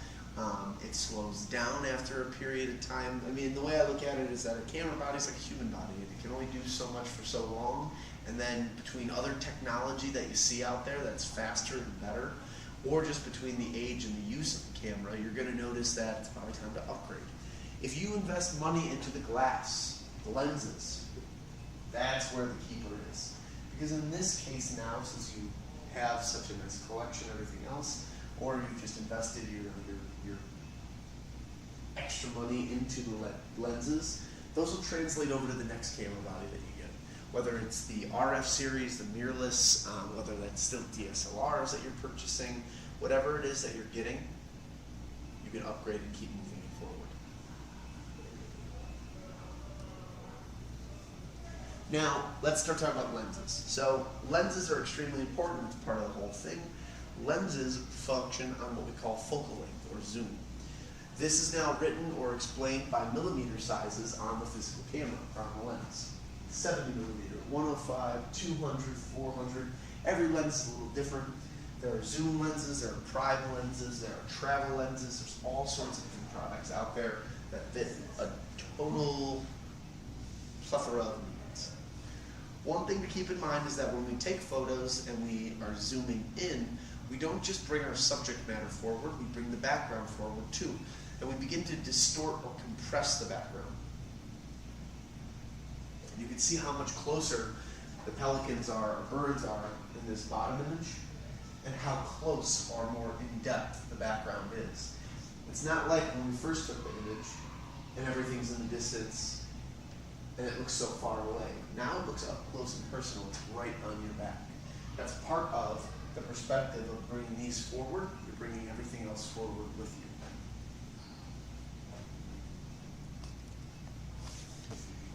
It slows down after a period of time. I mean, the way I look at it is that a camera body is like a human body. It can only do so much for so long. And then between other technology that you see out there that's faster and better, or just between the age and the use of the camera, you're going to notice that it's probably time to upgrade. If you invest money into the glass, the lenses, that's where the keeper is. Because in this case now, since you have such a nice collection, everything else, or you've just invested your extra money into the lenses, those will translate over to the next camera body that you get. Whether it's the RF series, the mirrorless, whether that's still DSLRs that you're purchasing, whatever it is that you're getting, you can upgrade and keep moving it forward. Now, let's start talking about lenses. So, lenses are extremely important. It's part of the whole thing. Lenses function on what we call focal length, or zoom. This is now written or explained by millimeter sizes on the physical camera, or on the lens. 70 millimeter, 105, 200, 400. Every lens is a little different. There are zoom lenses, there are prime lenses, there are travel lenses. There's all sorts of different products out there that fit a total plethora of needs. One thing to keep in mind is that when we take photos and we are zooming in, we don't just bring our subject matter forward, we bring the background forward too. And we begin to distort or compress the background. And you can see how much closer the pelicans are, or birds are, in this bottom image, and how close or more in depth the background is. It's not like when we first took the image and everything's in the distance and it looks so far away. Now it looks up close and personal. It's right on your back. That's part of the perspective of bringing these forward. You're bringing everything else forward with you.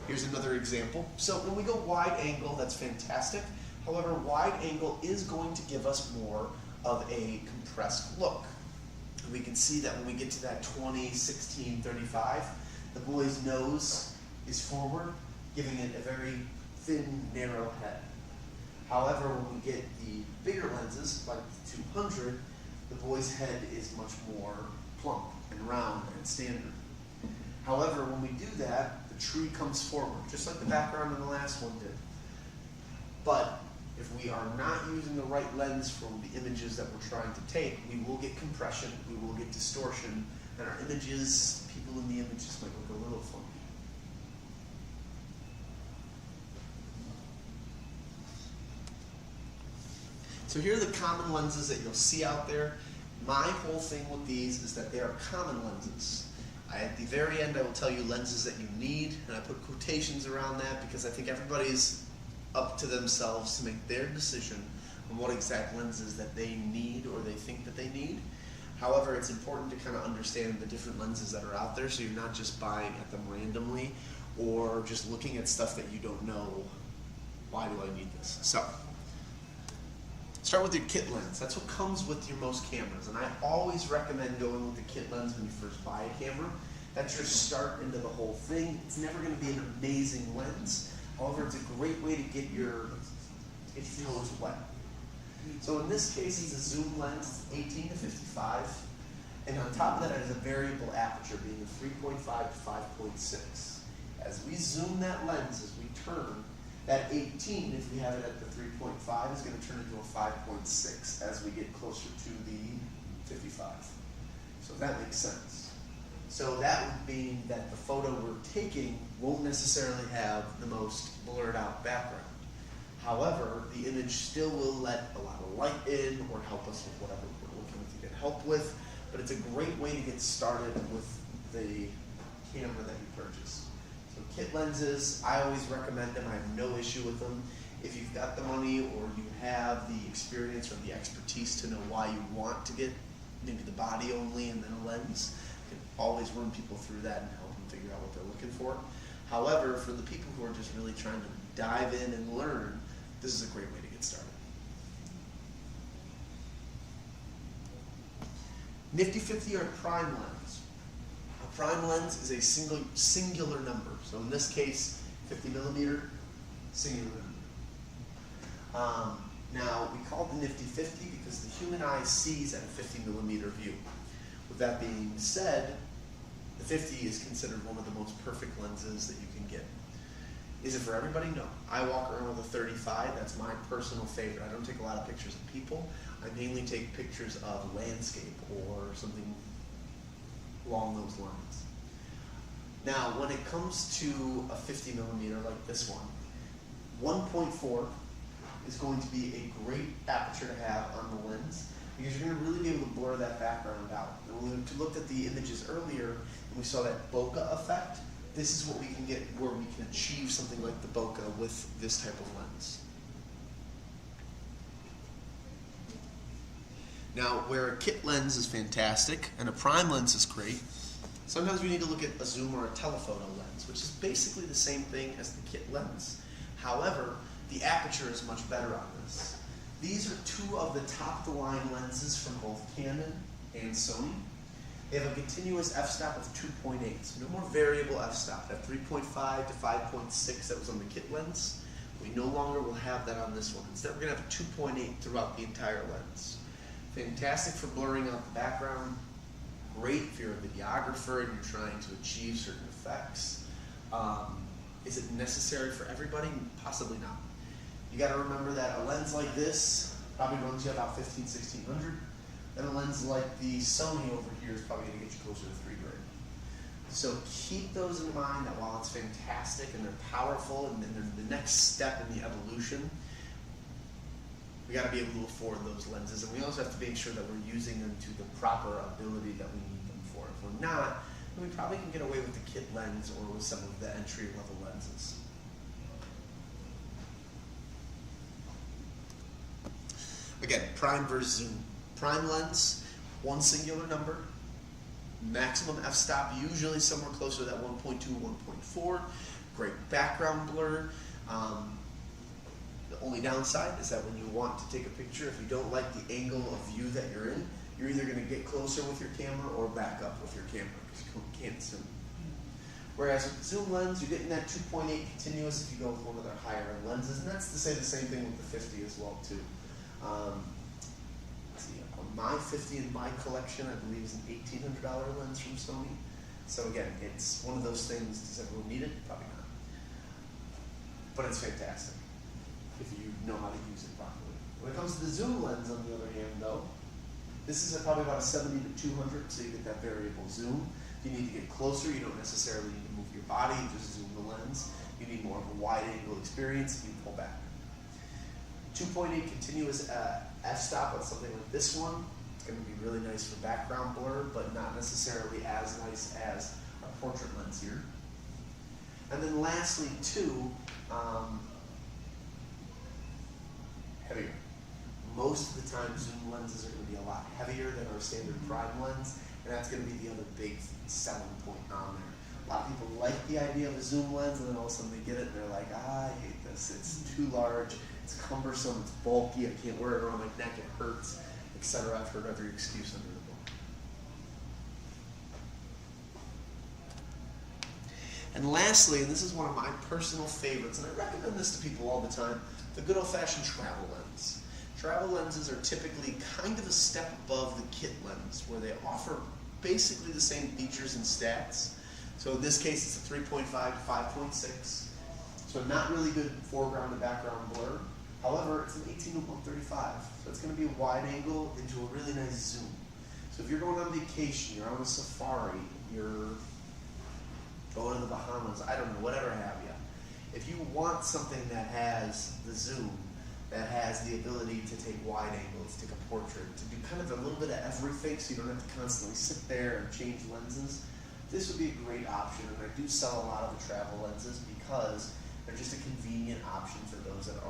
Here's another example. So when we go wide angle, that's fantastic. However, wide angle is going to give us more of a compressed look. And we can see that when we get to that 20, 16, 35, the boy's nose is forward, giving it a very thin, narrow head. However, when we get the bigger lenses, like the 200, the boy's head is much more plump and round and standard. However, when we do that, the tree comes forward, just like the background in the last one did. But if we are not using the right lens from the images that we're trying to take, we will get compression, we will get distortion, and our images, people in the images might look a little funky. So here are the common lenses that you'll see out there. My whole thing with these is that they are common lenses. At the very end, I will tell you lenses that you need, and I put quotations around that because I think everybody's up to themselves to make their decision on what exact lenses that they need or they think that they need. However, it's important to kind of understand the different lenses that are out there so you're not just buying at them randomly or just looking at stuff that you don't know, why do I need this? So, start with your kit lens. That's what comes with your most cameras. And I always recommend going with the kit lens when you first buy a camera. That's your start into the whole thing. It's never going to be an amazing lens. However, it's a great way to get your toes wet. So in this case, it's a zoom lens, 18 to 55. And on top of that, it has a variable aperture, being a 3.5 to 5.6. As we zoom that lens, as we turn, that 18, if we have it at the 3.5, is going to turn into a 5.6 as we get closer to the 55. So that makes sense. So that would mean that the photo we're taking won't necessarily have the most blurred out background. However, the image still will let a lot of light in or help us with whatever we're looking to get help with. But it's a great way to get started with the camera that you purchase. So kit lenses, I always recommend them. I have no issue with them. If you've got the money or you have the experience or the expertise to know why you want to get maybe the body only and then a lens, you can always run people through that and help them figure out what they're looking for. However, for the people who are just really trying to dive in and learn, this is a great way to get started. Nifty 50 or prime lens. A prime lens is a singular number. So in this case, 50 millimeter, singular number. Now, we call it the Nifty 50 because the human eye sees at a 50 millimeter view. With that being said, the 50 is considered one of the most perfect lenses that you can get. Is it for everybody? No. I walk around with a 35. That's my personal favorite. I don't take a lot of pictures of people. I mainly take pictures of landscape or something along those lines. Now, when it comes to a 50 millimeter like this one, 1.4 is going to be a great aperture to have on the lens because you're going to really be able to blur that background out. And when we looked at the images earlier and we saw that bokeh effect, this is what we can get where we can achieve something like the bokeh with this type of lens. Now, where a kit lens is fantastic and a prime lens is great, sometimes we need to look at a zoom or a telephoto lens, which is basically the same thing as the kit lens. However, the aperture is much better on this. These are two of the top-of-the-line lenses from both Canon and Sony. They have a continuous f-stop of 2.8, so no more variable f-stop. That 3.5 to 5.6 that was on the kit lens, we no longer will have that on this one. Instead, we're going to have 2.8 throughout the entire lens. Fantastic for blurring out the background. Great if you're a videographer and you're trying to achieve certain effects. Is it necessary for everybody? Possibly not. You got to remember that a lens like this probably runs you about $1,500–1,600. And a lens like the Sony over here is probably going to get you closer to $3,000. So keep those in mind that while it's fantastic and they're powerful and they're the next step in the evolution, we got to be able to afford those lenses, and we also have to make sure that we're using them to the proper ability that we need them for. If we're not, then we probably can get away with the kit lens or with some of the entry-level lenses. Again, prime versus zoom. Prime lens, one singular number, maximum f-stop, usually somewhere closer to that 1.2, 1.4. Great background blur. The only downside is that when you want to take a picture, if you don't like the angle of view that you're in, you're either going to get closer with your camera or back up with your camera because you can't zoom. Whereas with the zoom lens, you're getting that 2.8 continuous if you go with one of their higher end lenses, and that's to say the same thing with the 50 as well too. Let's see, my 50 in my collection, I believe, is an $1,800 lens from Sony. So again, it's one of those things. Does everyone need it? Probably not. But it's fantastic if you know how to use it properly. When it comes to the zoom lens, on the other hand, though, this is probably about a 70–200, so you get that variable zoom. If you need to get closer, you don't necessarily need to move your body, you just zoom the lens. You need more of a wide angle experience, you pull back. 2.8 continuous f-stop on something like this one. It's going to be really nice for background blur, but not necessarily as nice as our portrait lens here. And then lastly, too, heavier. Most of the time, zoom lenses are going to be a lot heavier than our standard prime lens, and that's going to be the other big selling point on there. A lot of people like the idea of a zoom lens, and then all of a sudden they get it and they're like, I hate this. It's too large, it's cumbersome, it's bulky, I can't wear it around my neck, it hurts, etc. I've heard every excuse under the book. And lastly, and this is one of my personal favorites, and I recommend this to people all the time, the good old-fashioned travel lens. Travel lenses are typically kind of a step above the kit lens, where they offer basically the same features and stats. So in this case, it's a 3.5 to 5.6. So not really good foreground and background blur. However, it's an 18–135. So it's going to be a wide angle into a really nice zoom. So if you're going on vacation, you're on a safari, you're going to the Bahamas, I don't know, whatever have you. If you want something that has the zoom, that has the ability to take wide angles, take a portrait, to do kind of a little bit of everything so you don't have to constantly sit there and change lenses, this would be a great option. And I do sell a lot of the travel lenses because they're just a convenient option for those that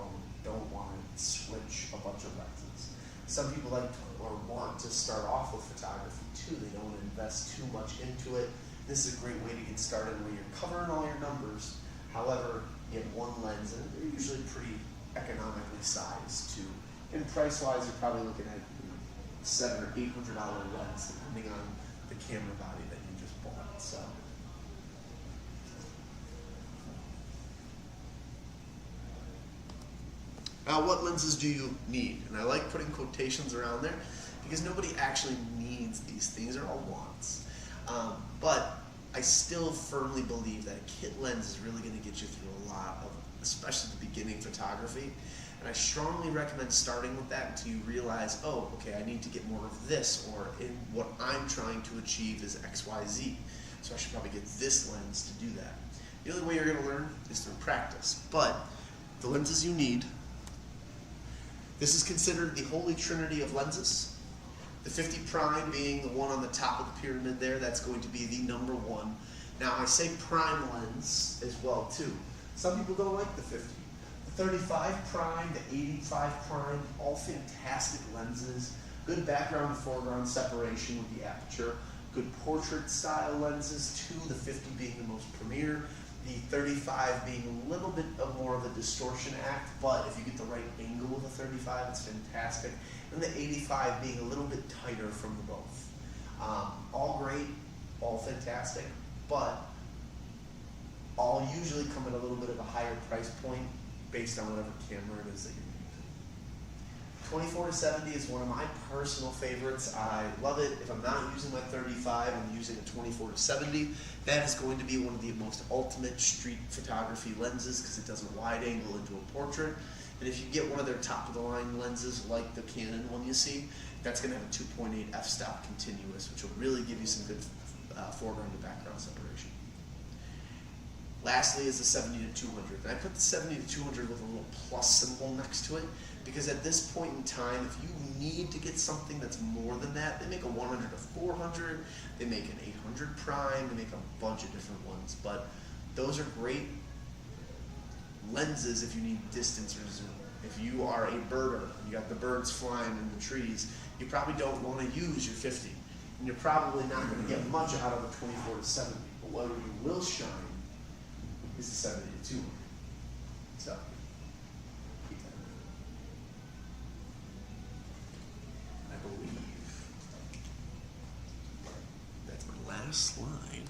don't want to switch a bunch of lenses. Some people like to, or want to start off with photography too. They don't want to invest too much into it. This is a great way to get started where you're covering all your numbers. However, you have one lens, and they're usually pretty economically sized too. And price-wise, you're probably looking at $700 or $800 lens, depending on the camera body that you just bought. So. Now, what lenses do you need? And I like putting quotations around there because nobody actually needs these things. They're all wants. But I still firmly believe that a kit lens is really going to get you through a lot of, especially the beginning photography. And I strongly recommend starting with that until you realize, oh, okay, I need to get more of this, or in what I'm trying to achieve is X, Y, Z. So I should probably get this lens to do that. The only way you're going to learn is through practice. But the lenses you need, this is considered the holy trinity of lenses. The 50 prime being the one on the top of the pyramid there, that's going to be the number one. Now I say prime lens as well too. Some people don't like the 50. The 35 prime, the 85 prime, all fantastic lenses. Good background and foreground separation with the aperture. Good portrait style lenses too, the 50 being the most premier. The 35 being a little bit more of a distortion act, but if you get the right angle with the 35, it's fantastic. And the 85 being a little bit tighter from the both. All great, all fantastic, but all usually come at a little bit of a higher price point based on whatever camera it is that you're using. 24 to 70 is one of my personal favorites. I love it. If I'm not using my 35, I'm using a 24 to 70. That is going to be one of the most ultimate street photography lenses because it does a wide angle into a portrait. And if you get one of their top of the line lenses like the Canon one you see, that's going to have a 2.8 f-stop continuous, which will really give you some good foreground to background separation. Lastly is the 70 to 200. And I put the 70 to 200 with a little plus symbol next to it because at this point in time, if you need to get something that's more than that, they make a 100 to 400, they make an 800 prime, they make a bunch of different ones. But those are great lenses if you need distance or zoom. If you are a birder, you got the birds flying in the trees, you probably don't want to use your 50. And you're probably not going to get much out of a 24 to 70. But what you will shine is the 70 to 200. So, keep that in mind. I believe that's my last slide.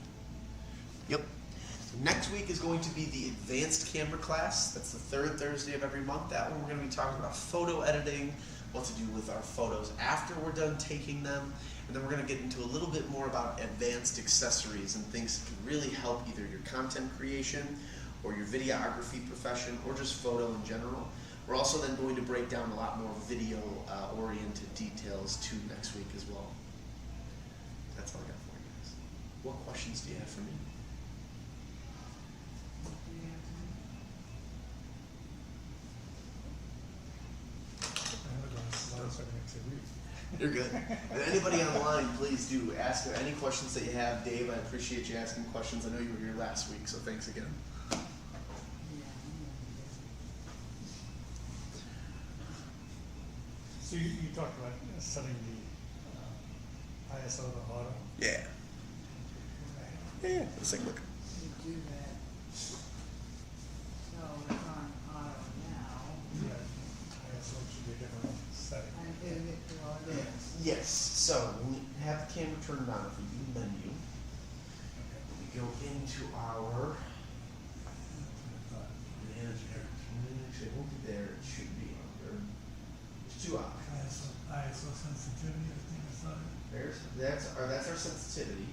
Yep. Next week is going to be the advanced camera class. That's the third Thursday of every month. That one we're going to be talking about photo editing, what to do with our photos after we're done taking them, and then we're going to get into a little bit more about advanced accessories and things that can really help either your content creation or your videography profession or just photo in general. We're also then going to break down a lot more video-oriented details too next week as well. That's all I got for you guys. What questions do you have for me? You're good. And anybody online, please do ask any questions that you have. Dave, I appreciate you asking questions. I know you were here last week, so thanks again. So you talked about setting the ISO to auto. Yeah. Yeah, let's take a look. You do that. So it's on auto now. Yeah, ISO should be a different setting. And well, it is. Yes, so we have the camera turned on for you menu. We go into our manager. Actually, it won't be there. It should be under. There's two options. ISO sensitivity, I think it's on it. That's our sensitivity.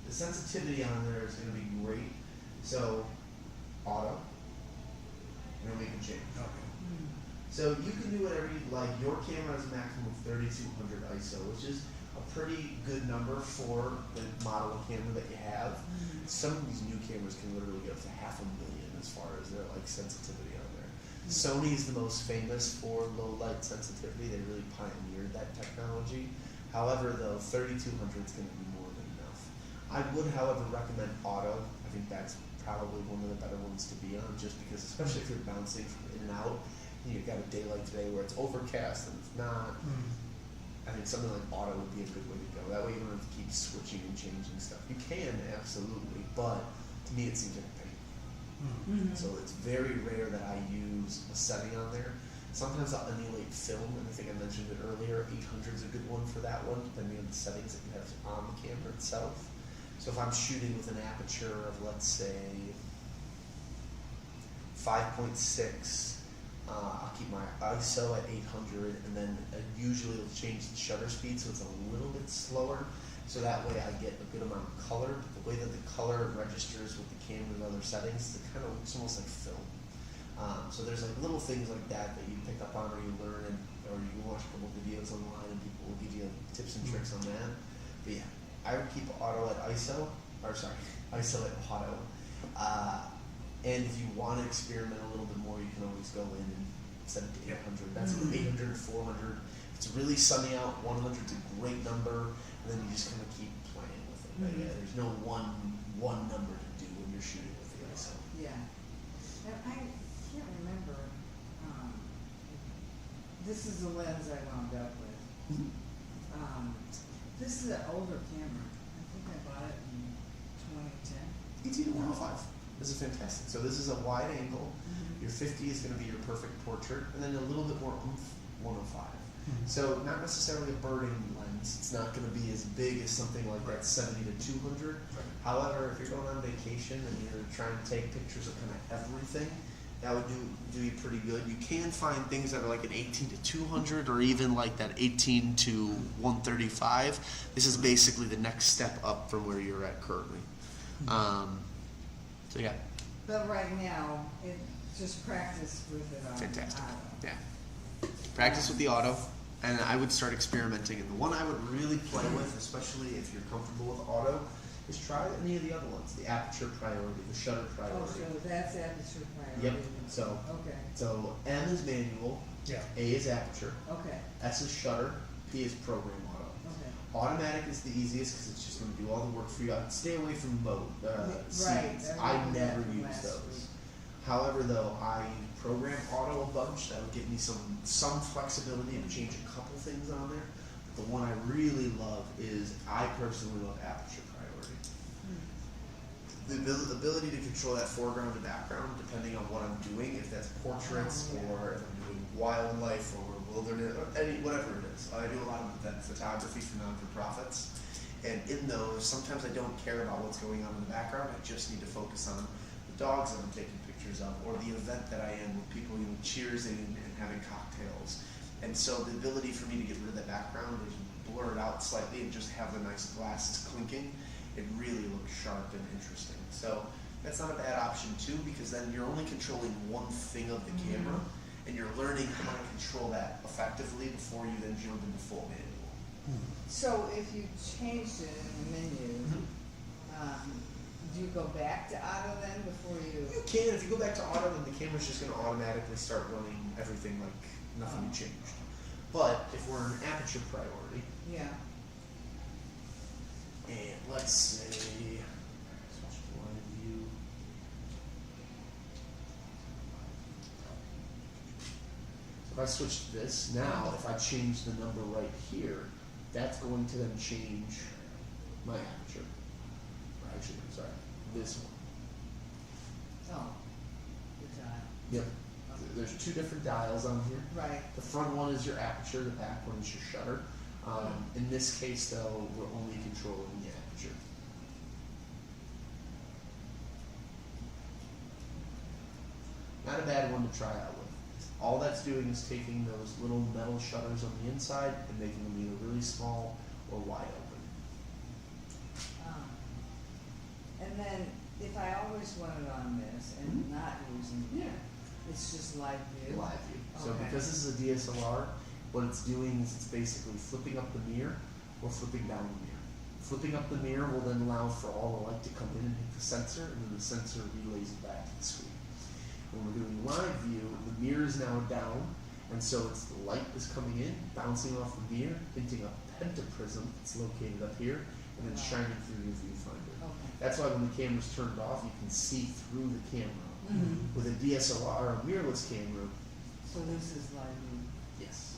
The sensitivity on there is going to be great. So, auto, and then we can change. Okay. So you can do whatever you'd like. Your camera has a maximum of 3200 ISO, which is a pretty good number for the model of camera that you have. Some of these new cameras can literally get up to 500,000 as far as their sensitivity on there. Sony is the most famous for low light sensitivity. They really pioneered that technology. However, though, 3200 is going to be more than enough. I would, however, recommend auto. I think that's probably one of the better ones to be on, just because, especially if you're bouncing from in and out. You've got a day like today where it's overcast and it's not. I think something like auto would be a good way to go. That way you don't have to keep switching and changing stuff. You can, absolutely, but to me it seems like a pain. So it's very rare that I use a setting on there. Sometimes I'll emulate film, and I think I mentioned it earlier. 800 is a good one for that one, depending on the settings that you have on the camera itself. So if I'm shooting with an aperture of, let's say, 5.6, I'll keep my ISO at 800, and then usually it'll change the shutter speed so it's a little bit slower. So that way I get a good amount of color. But the way that the color registers with the camera and other settings, it kind of looks almost like film. So there's like little things like that that you pick up on or you learn, or you watch a couple videos online and people will give you tips and tricks on that. But yeah, I would keep auto at ISO, or sorry, ISO at auto. And if you want to experiment a little bit more, you can always go in and set it to 800. That's 800, 400. If it's really sunny out, 100 is a great number, and then you just kind of keep playing with it. But yeah, there's no one number to do when you're shooting with the ISO. Yeah. And I can't remember, this is the lens I wound up with. This is an older camera. I think I bought it in 2010. 18-105. This is fantastic. So this is a wide angle. Your 50 is going to be your perfect portrait, and then a little bit more oomph, 105. So not necessarily a birding lens. It's not going to be as big as something like that 70 to 200. However, if you're going on vacation and you're trying to take pictures of kind of everything, that would do you pretty good. You can find things that are like an 18 to 200 or even like that 18 to 135. This is basically the next step up from where you're at currently. So yeah. But right now, it's just practice with it on Fantastic. auto. Yeah. Practice with the auto, and I would start experimenting. And the one I would really play with, especially if you're comfortable with auto, is try any of the other ones. The aperture priority, the shutter Oh, priority. so that's aperture priority. Yep. So Okay, M is manual, Yeah. A is aperture, okay, S is shutter, P is program auto. okay. Automatic is the easiest because it's just going to do all the work for you. Stay away from mode. Right, settings. I I remember never that use last those. week. However, though, I program auto a bunch. That would give me some flexibility to change a couple things on there. But the one I really love is, I personally love aperture priority. The ability to control that foreground to background, depending on what I'm doing, if that's portraits or if I'm doing wildlife or wilderness, or whatever it is. I do a lot of that photography for non-for-profits. And in those, sometimes I don't care about what's going on in the background. I just need to focus on the dogs that I'm taking pictures of, or the event that I am with people, cheersing and having cocktails. And so the ability for me to get rid of that background is blur it out slightly and just have the nice glasses clinking. It really looks sharp and interesting. So that's not a bad option too, because then you're only controlling one thing of the camera, and you're learning how to control that effectively before you then jump into full manual. So if you changed it in the menu, do you go back to auto then before you? You can. If you go back to auto, then the camera's just going to automatically start running everything like nothing changed. But if we're in aperture priority, Yeah. and let's say, switch to line view. So if I switch to this, now if I change the number right here, that's going to then change my aperture. Or actually, I'm sorry, this one. Oh, the dial. Yep. There's two different dials on here. Right. The front one is your aperture, the back one is your shutter. In this case, though, we're only controlling the aperture. Not a bad one to try out with. All that's doing is taking those little metal shutters on the inside and making them either really small or wide open. And then if I always want it on this and not using it, it's just live view. Live view. So Okay. because this is a DSLR, what it's doing is it's basically flipping up the mirror or flipping down the mirror. Flipping up the mirror will then allow for all the light to come in and hit the sensor, and then the sensor relays it back to the screen. When we're doing live view, the mirror is now down, and so it's the light is coming in, bouncing off the mirror, hitting a pentaprism that's located up here, and then shining through your viewfinder. Okay. That's why when the camera's turned off, you can see through the camera. Mhm. With a DSLR or a mirrorless camera, So this is live view. yes.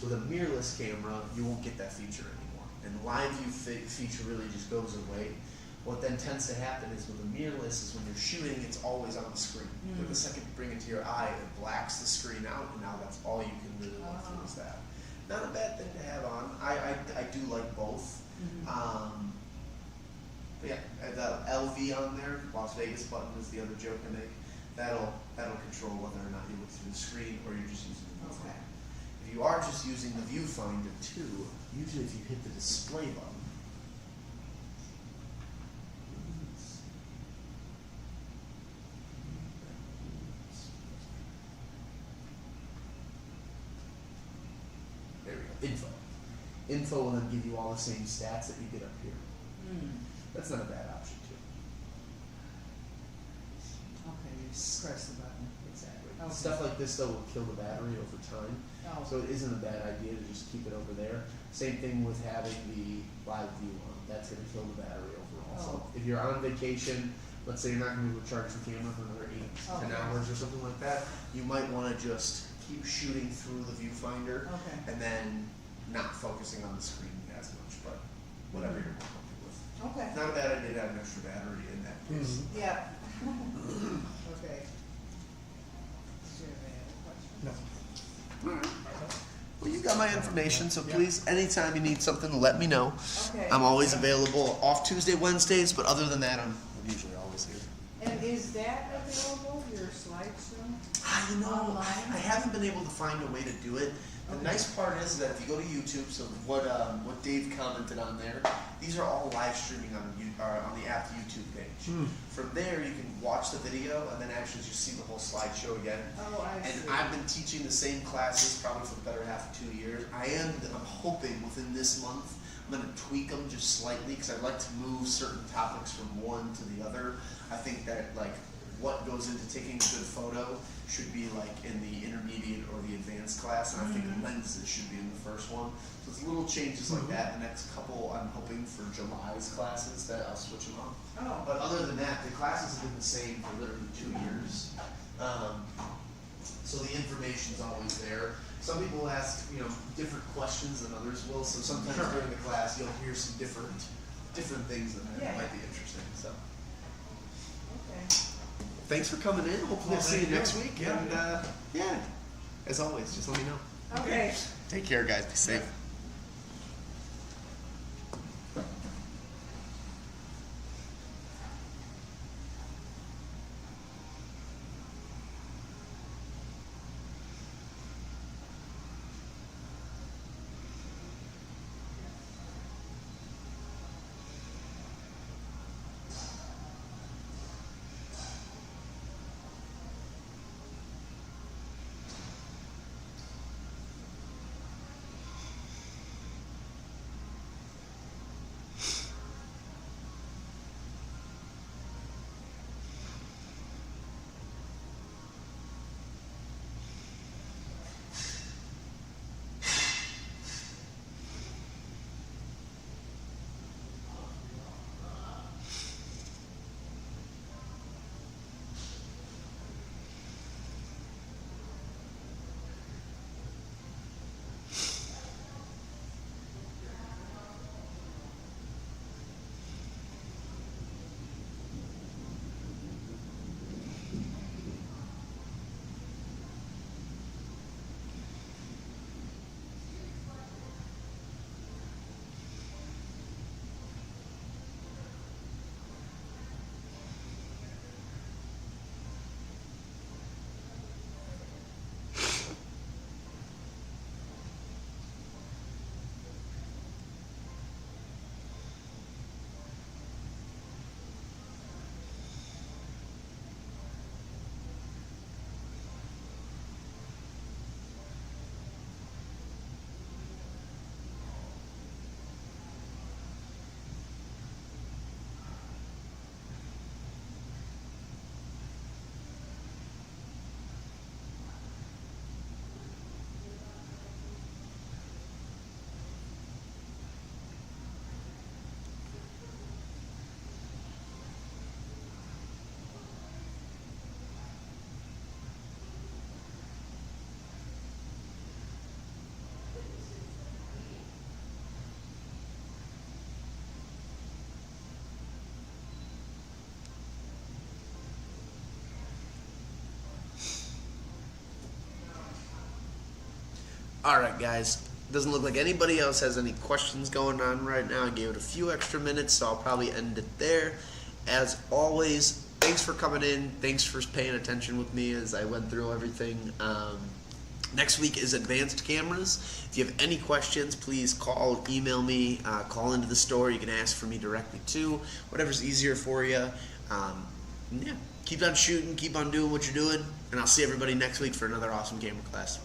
With a mirrorless camera, you won't get that feature anymore. And the live view feature really just goes away. What then tends to happen is with a mirrorless is when you're shooting, it's always on the screen. But the second you bring it to your eye, it blacks the screen out, and now that's all you can really look through is that. Not a bad thing to have on. I do like both. But yeah, the LV on there, Las Vegas button is the other joke I make. That'll control whether or not you look through the screen or you're just using the viewfinder. Okay. If you are just using the viewfinder too, usually if you hit the display button, info. Info will then give you all the same stats that you get up here. That's not a bad option too. Okay, you just press the button. Exactly. Okay. Stuff like this though will kill the battery over time. Oh. So it isn't a bad idea to just keep it over there. Same thing with having the live view on. That's going to kill the battery overall. So Oh. if you're on vacation, let's say you're not going to be able to charge the camera for another 8 to 10 Okay. hours or something like that, you might want to just keep shooting through the viewfinder Okay. and then not focusing on the screen as much, but whatever you're more comfortable with. Okay. Not a bad idea to have an extra battery in that case. Yeah. Okay. Do you have any other questions? No. Well, you got my information, so please, anytime you need something, let me know. Okay. I'm always available off Tuesday, Wednesdays, but other than that, I'm usually always here. And is that available, your slideshow? You know, Online? I haven't been able to find a way to do it. The Okay. nice part is that if you go to YouTube, so what Dave commented on there, these are all live streaming on the app YouTube page. From there, you can watch the video and then actually just see the whole slideshow again. Oh, I see. And I've been teaching the same classes probably for the better half of 2 years. I'm hoping within this month I'm going to tweak them just slightly because I'd like to move certain topics from one to the other. I think that like what goes into taking a good photo should be like in the intermediate or the advanced class, and I think lenses should be in the first one. So it's little changes like that. The next couple, I'm hoping for July's classes that I'll switch them on. Oh, But other than that, the classes have been the same for literally 2 years. So the information's always there. Some people ask, different questions than others will. So sometimes during the class, you'll hear some different things that Yeah. might be interesting. So okay. thanks for coming in. Hopefully, I'll see you thank you. next week. Yeah. And yeah, as always, just let me know. Okay. Take care, guys. Be safe. Alright guys, doesn't look like anybody else has any questions going on right now. I gave it a few extra minutes, so I'll probably end it there. As always, thanks for coming in. Thanks for paying attention with me as I went through everything. Next week is advanced cameras. If you have any questions, please call, email me, call into the store. You can ask for me directly too. Whatever's easier for you. Yeah, keep on shooting, keep on doing what you're doing, and I'll see everybody next week for another awesome camera class.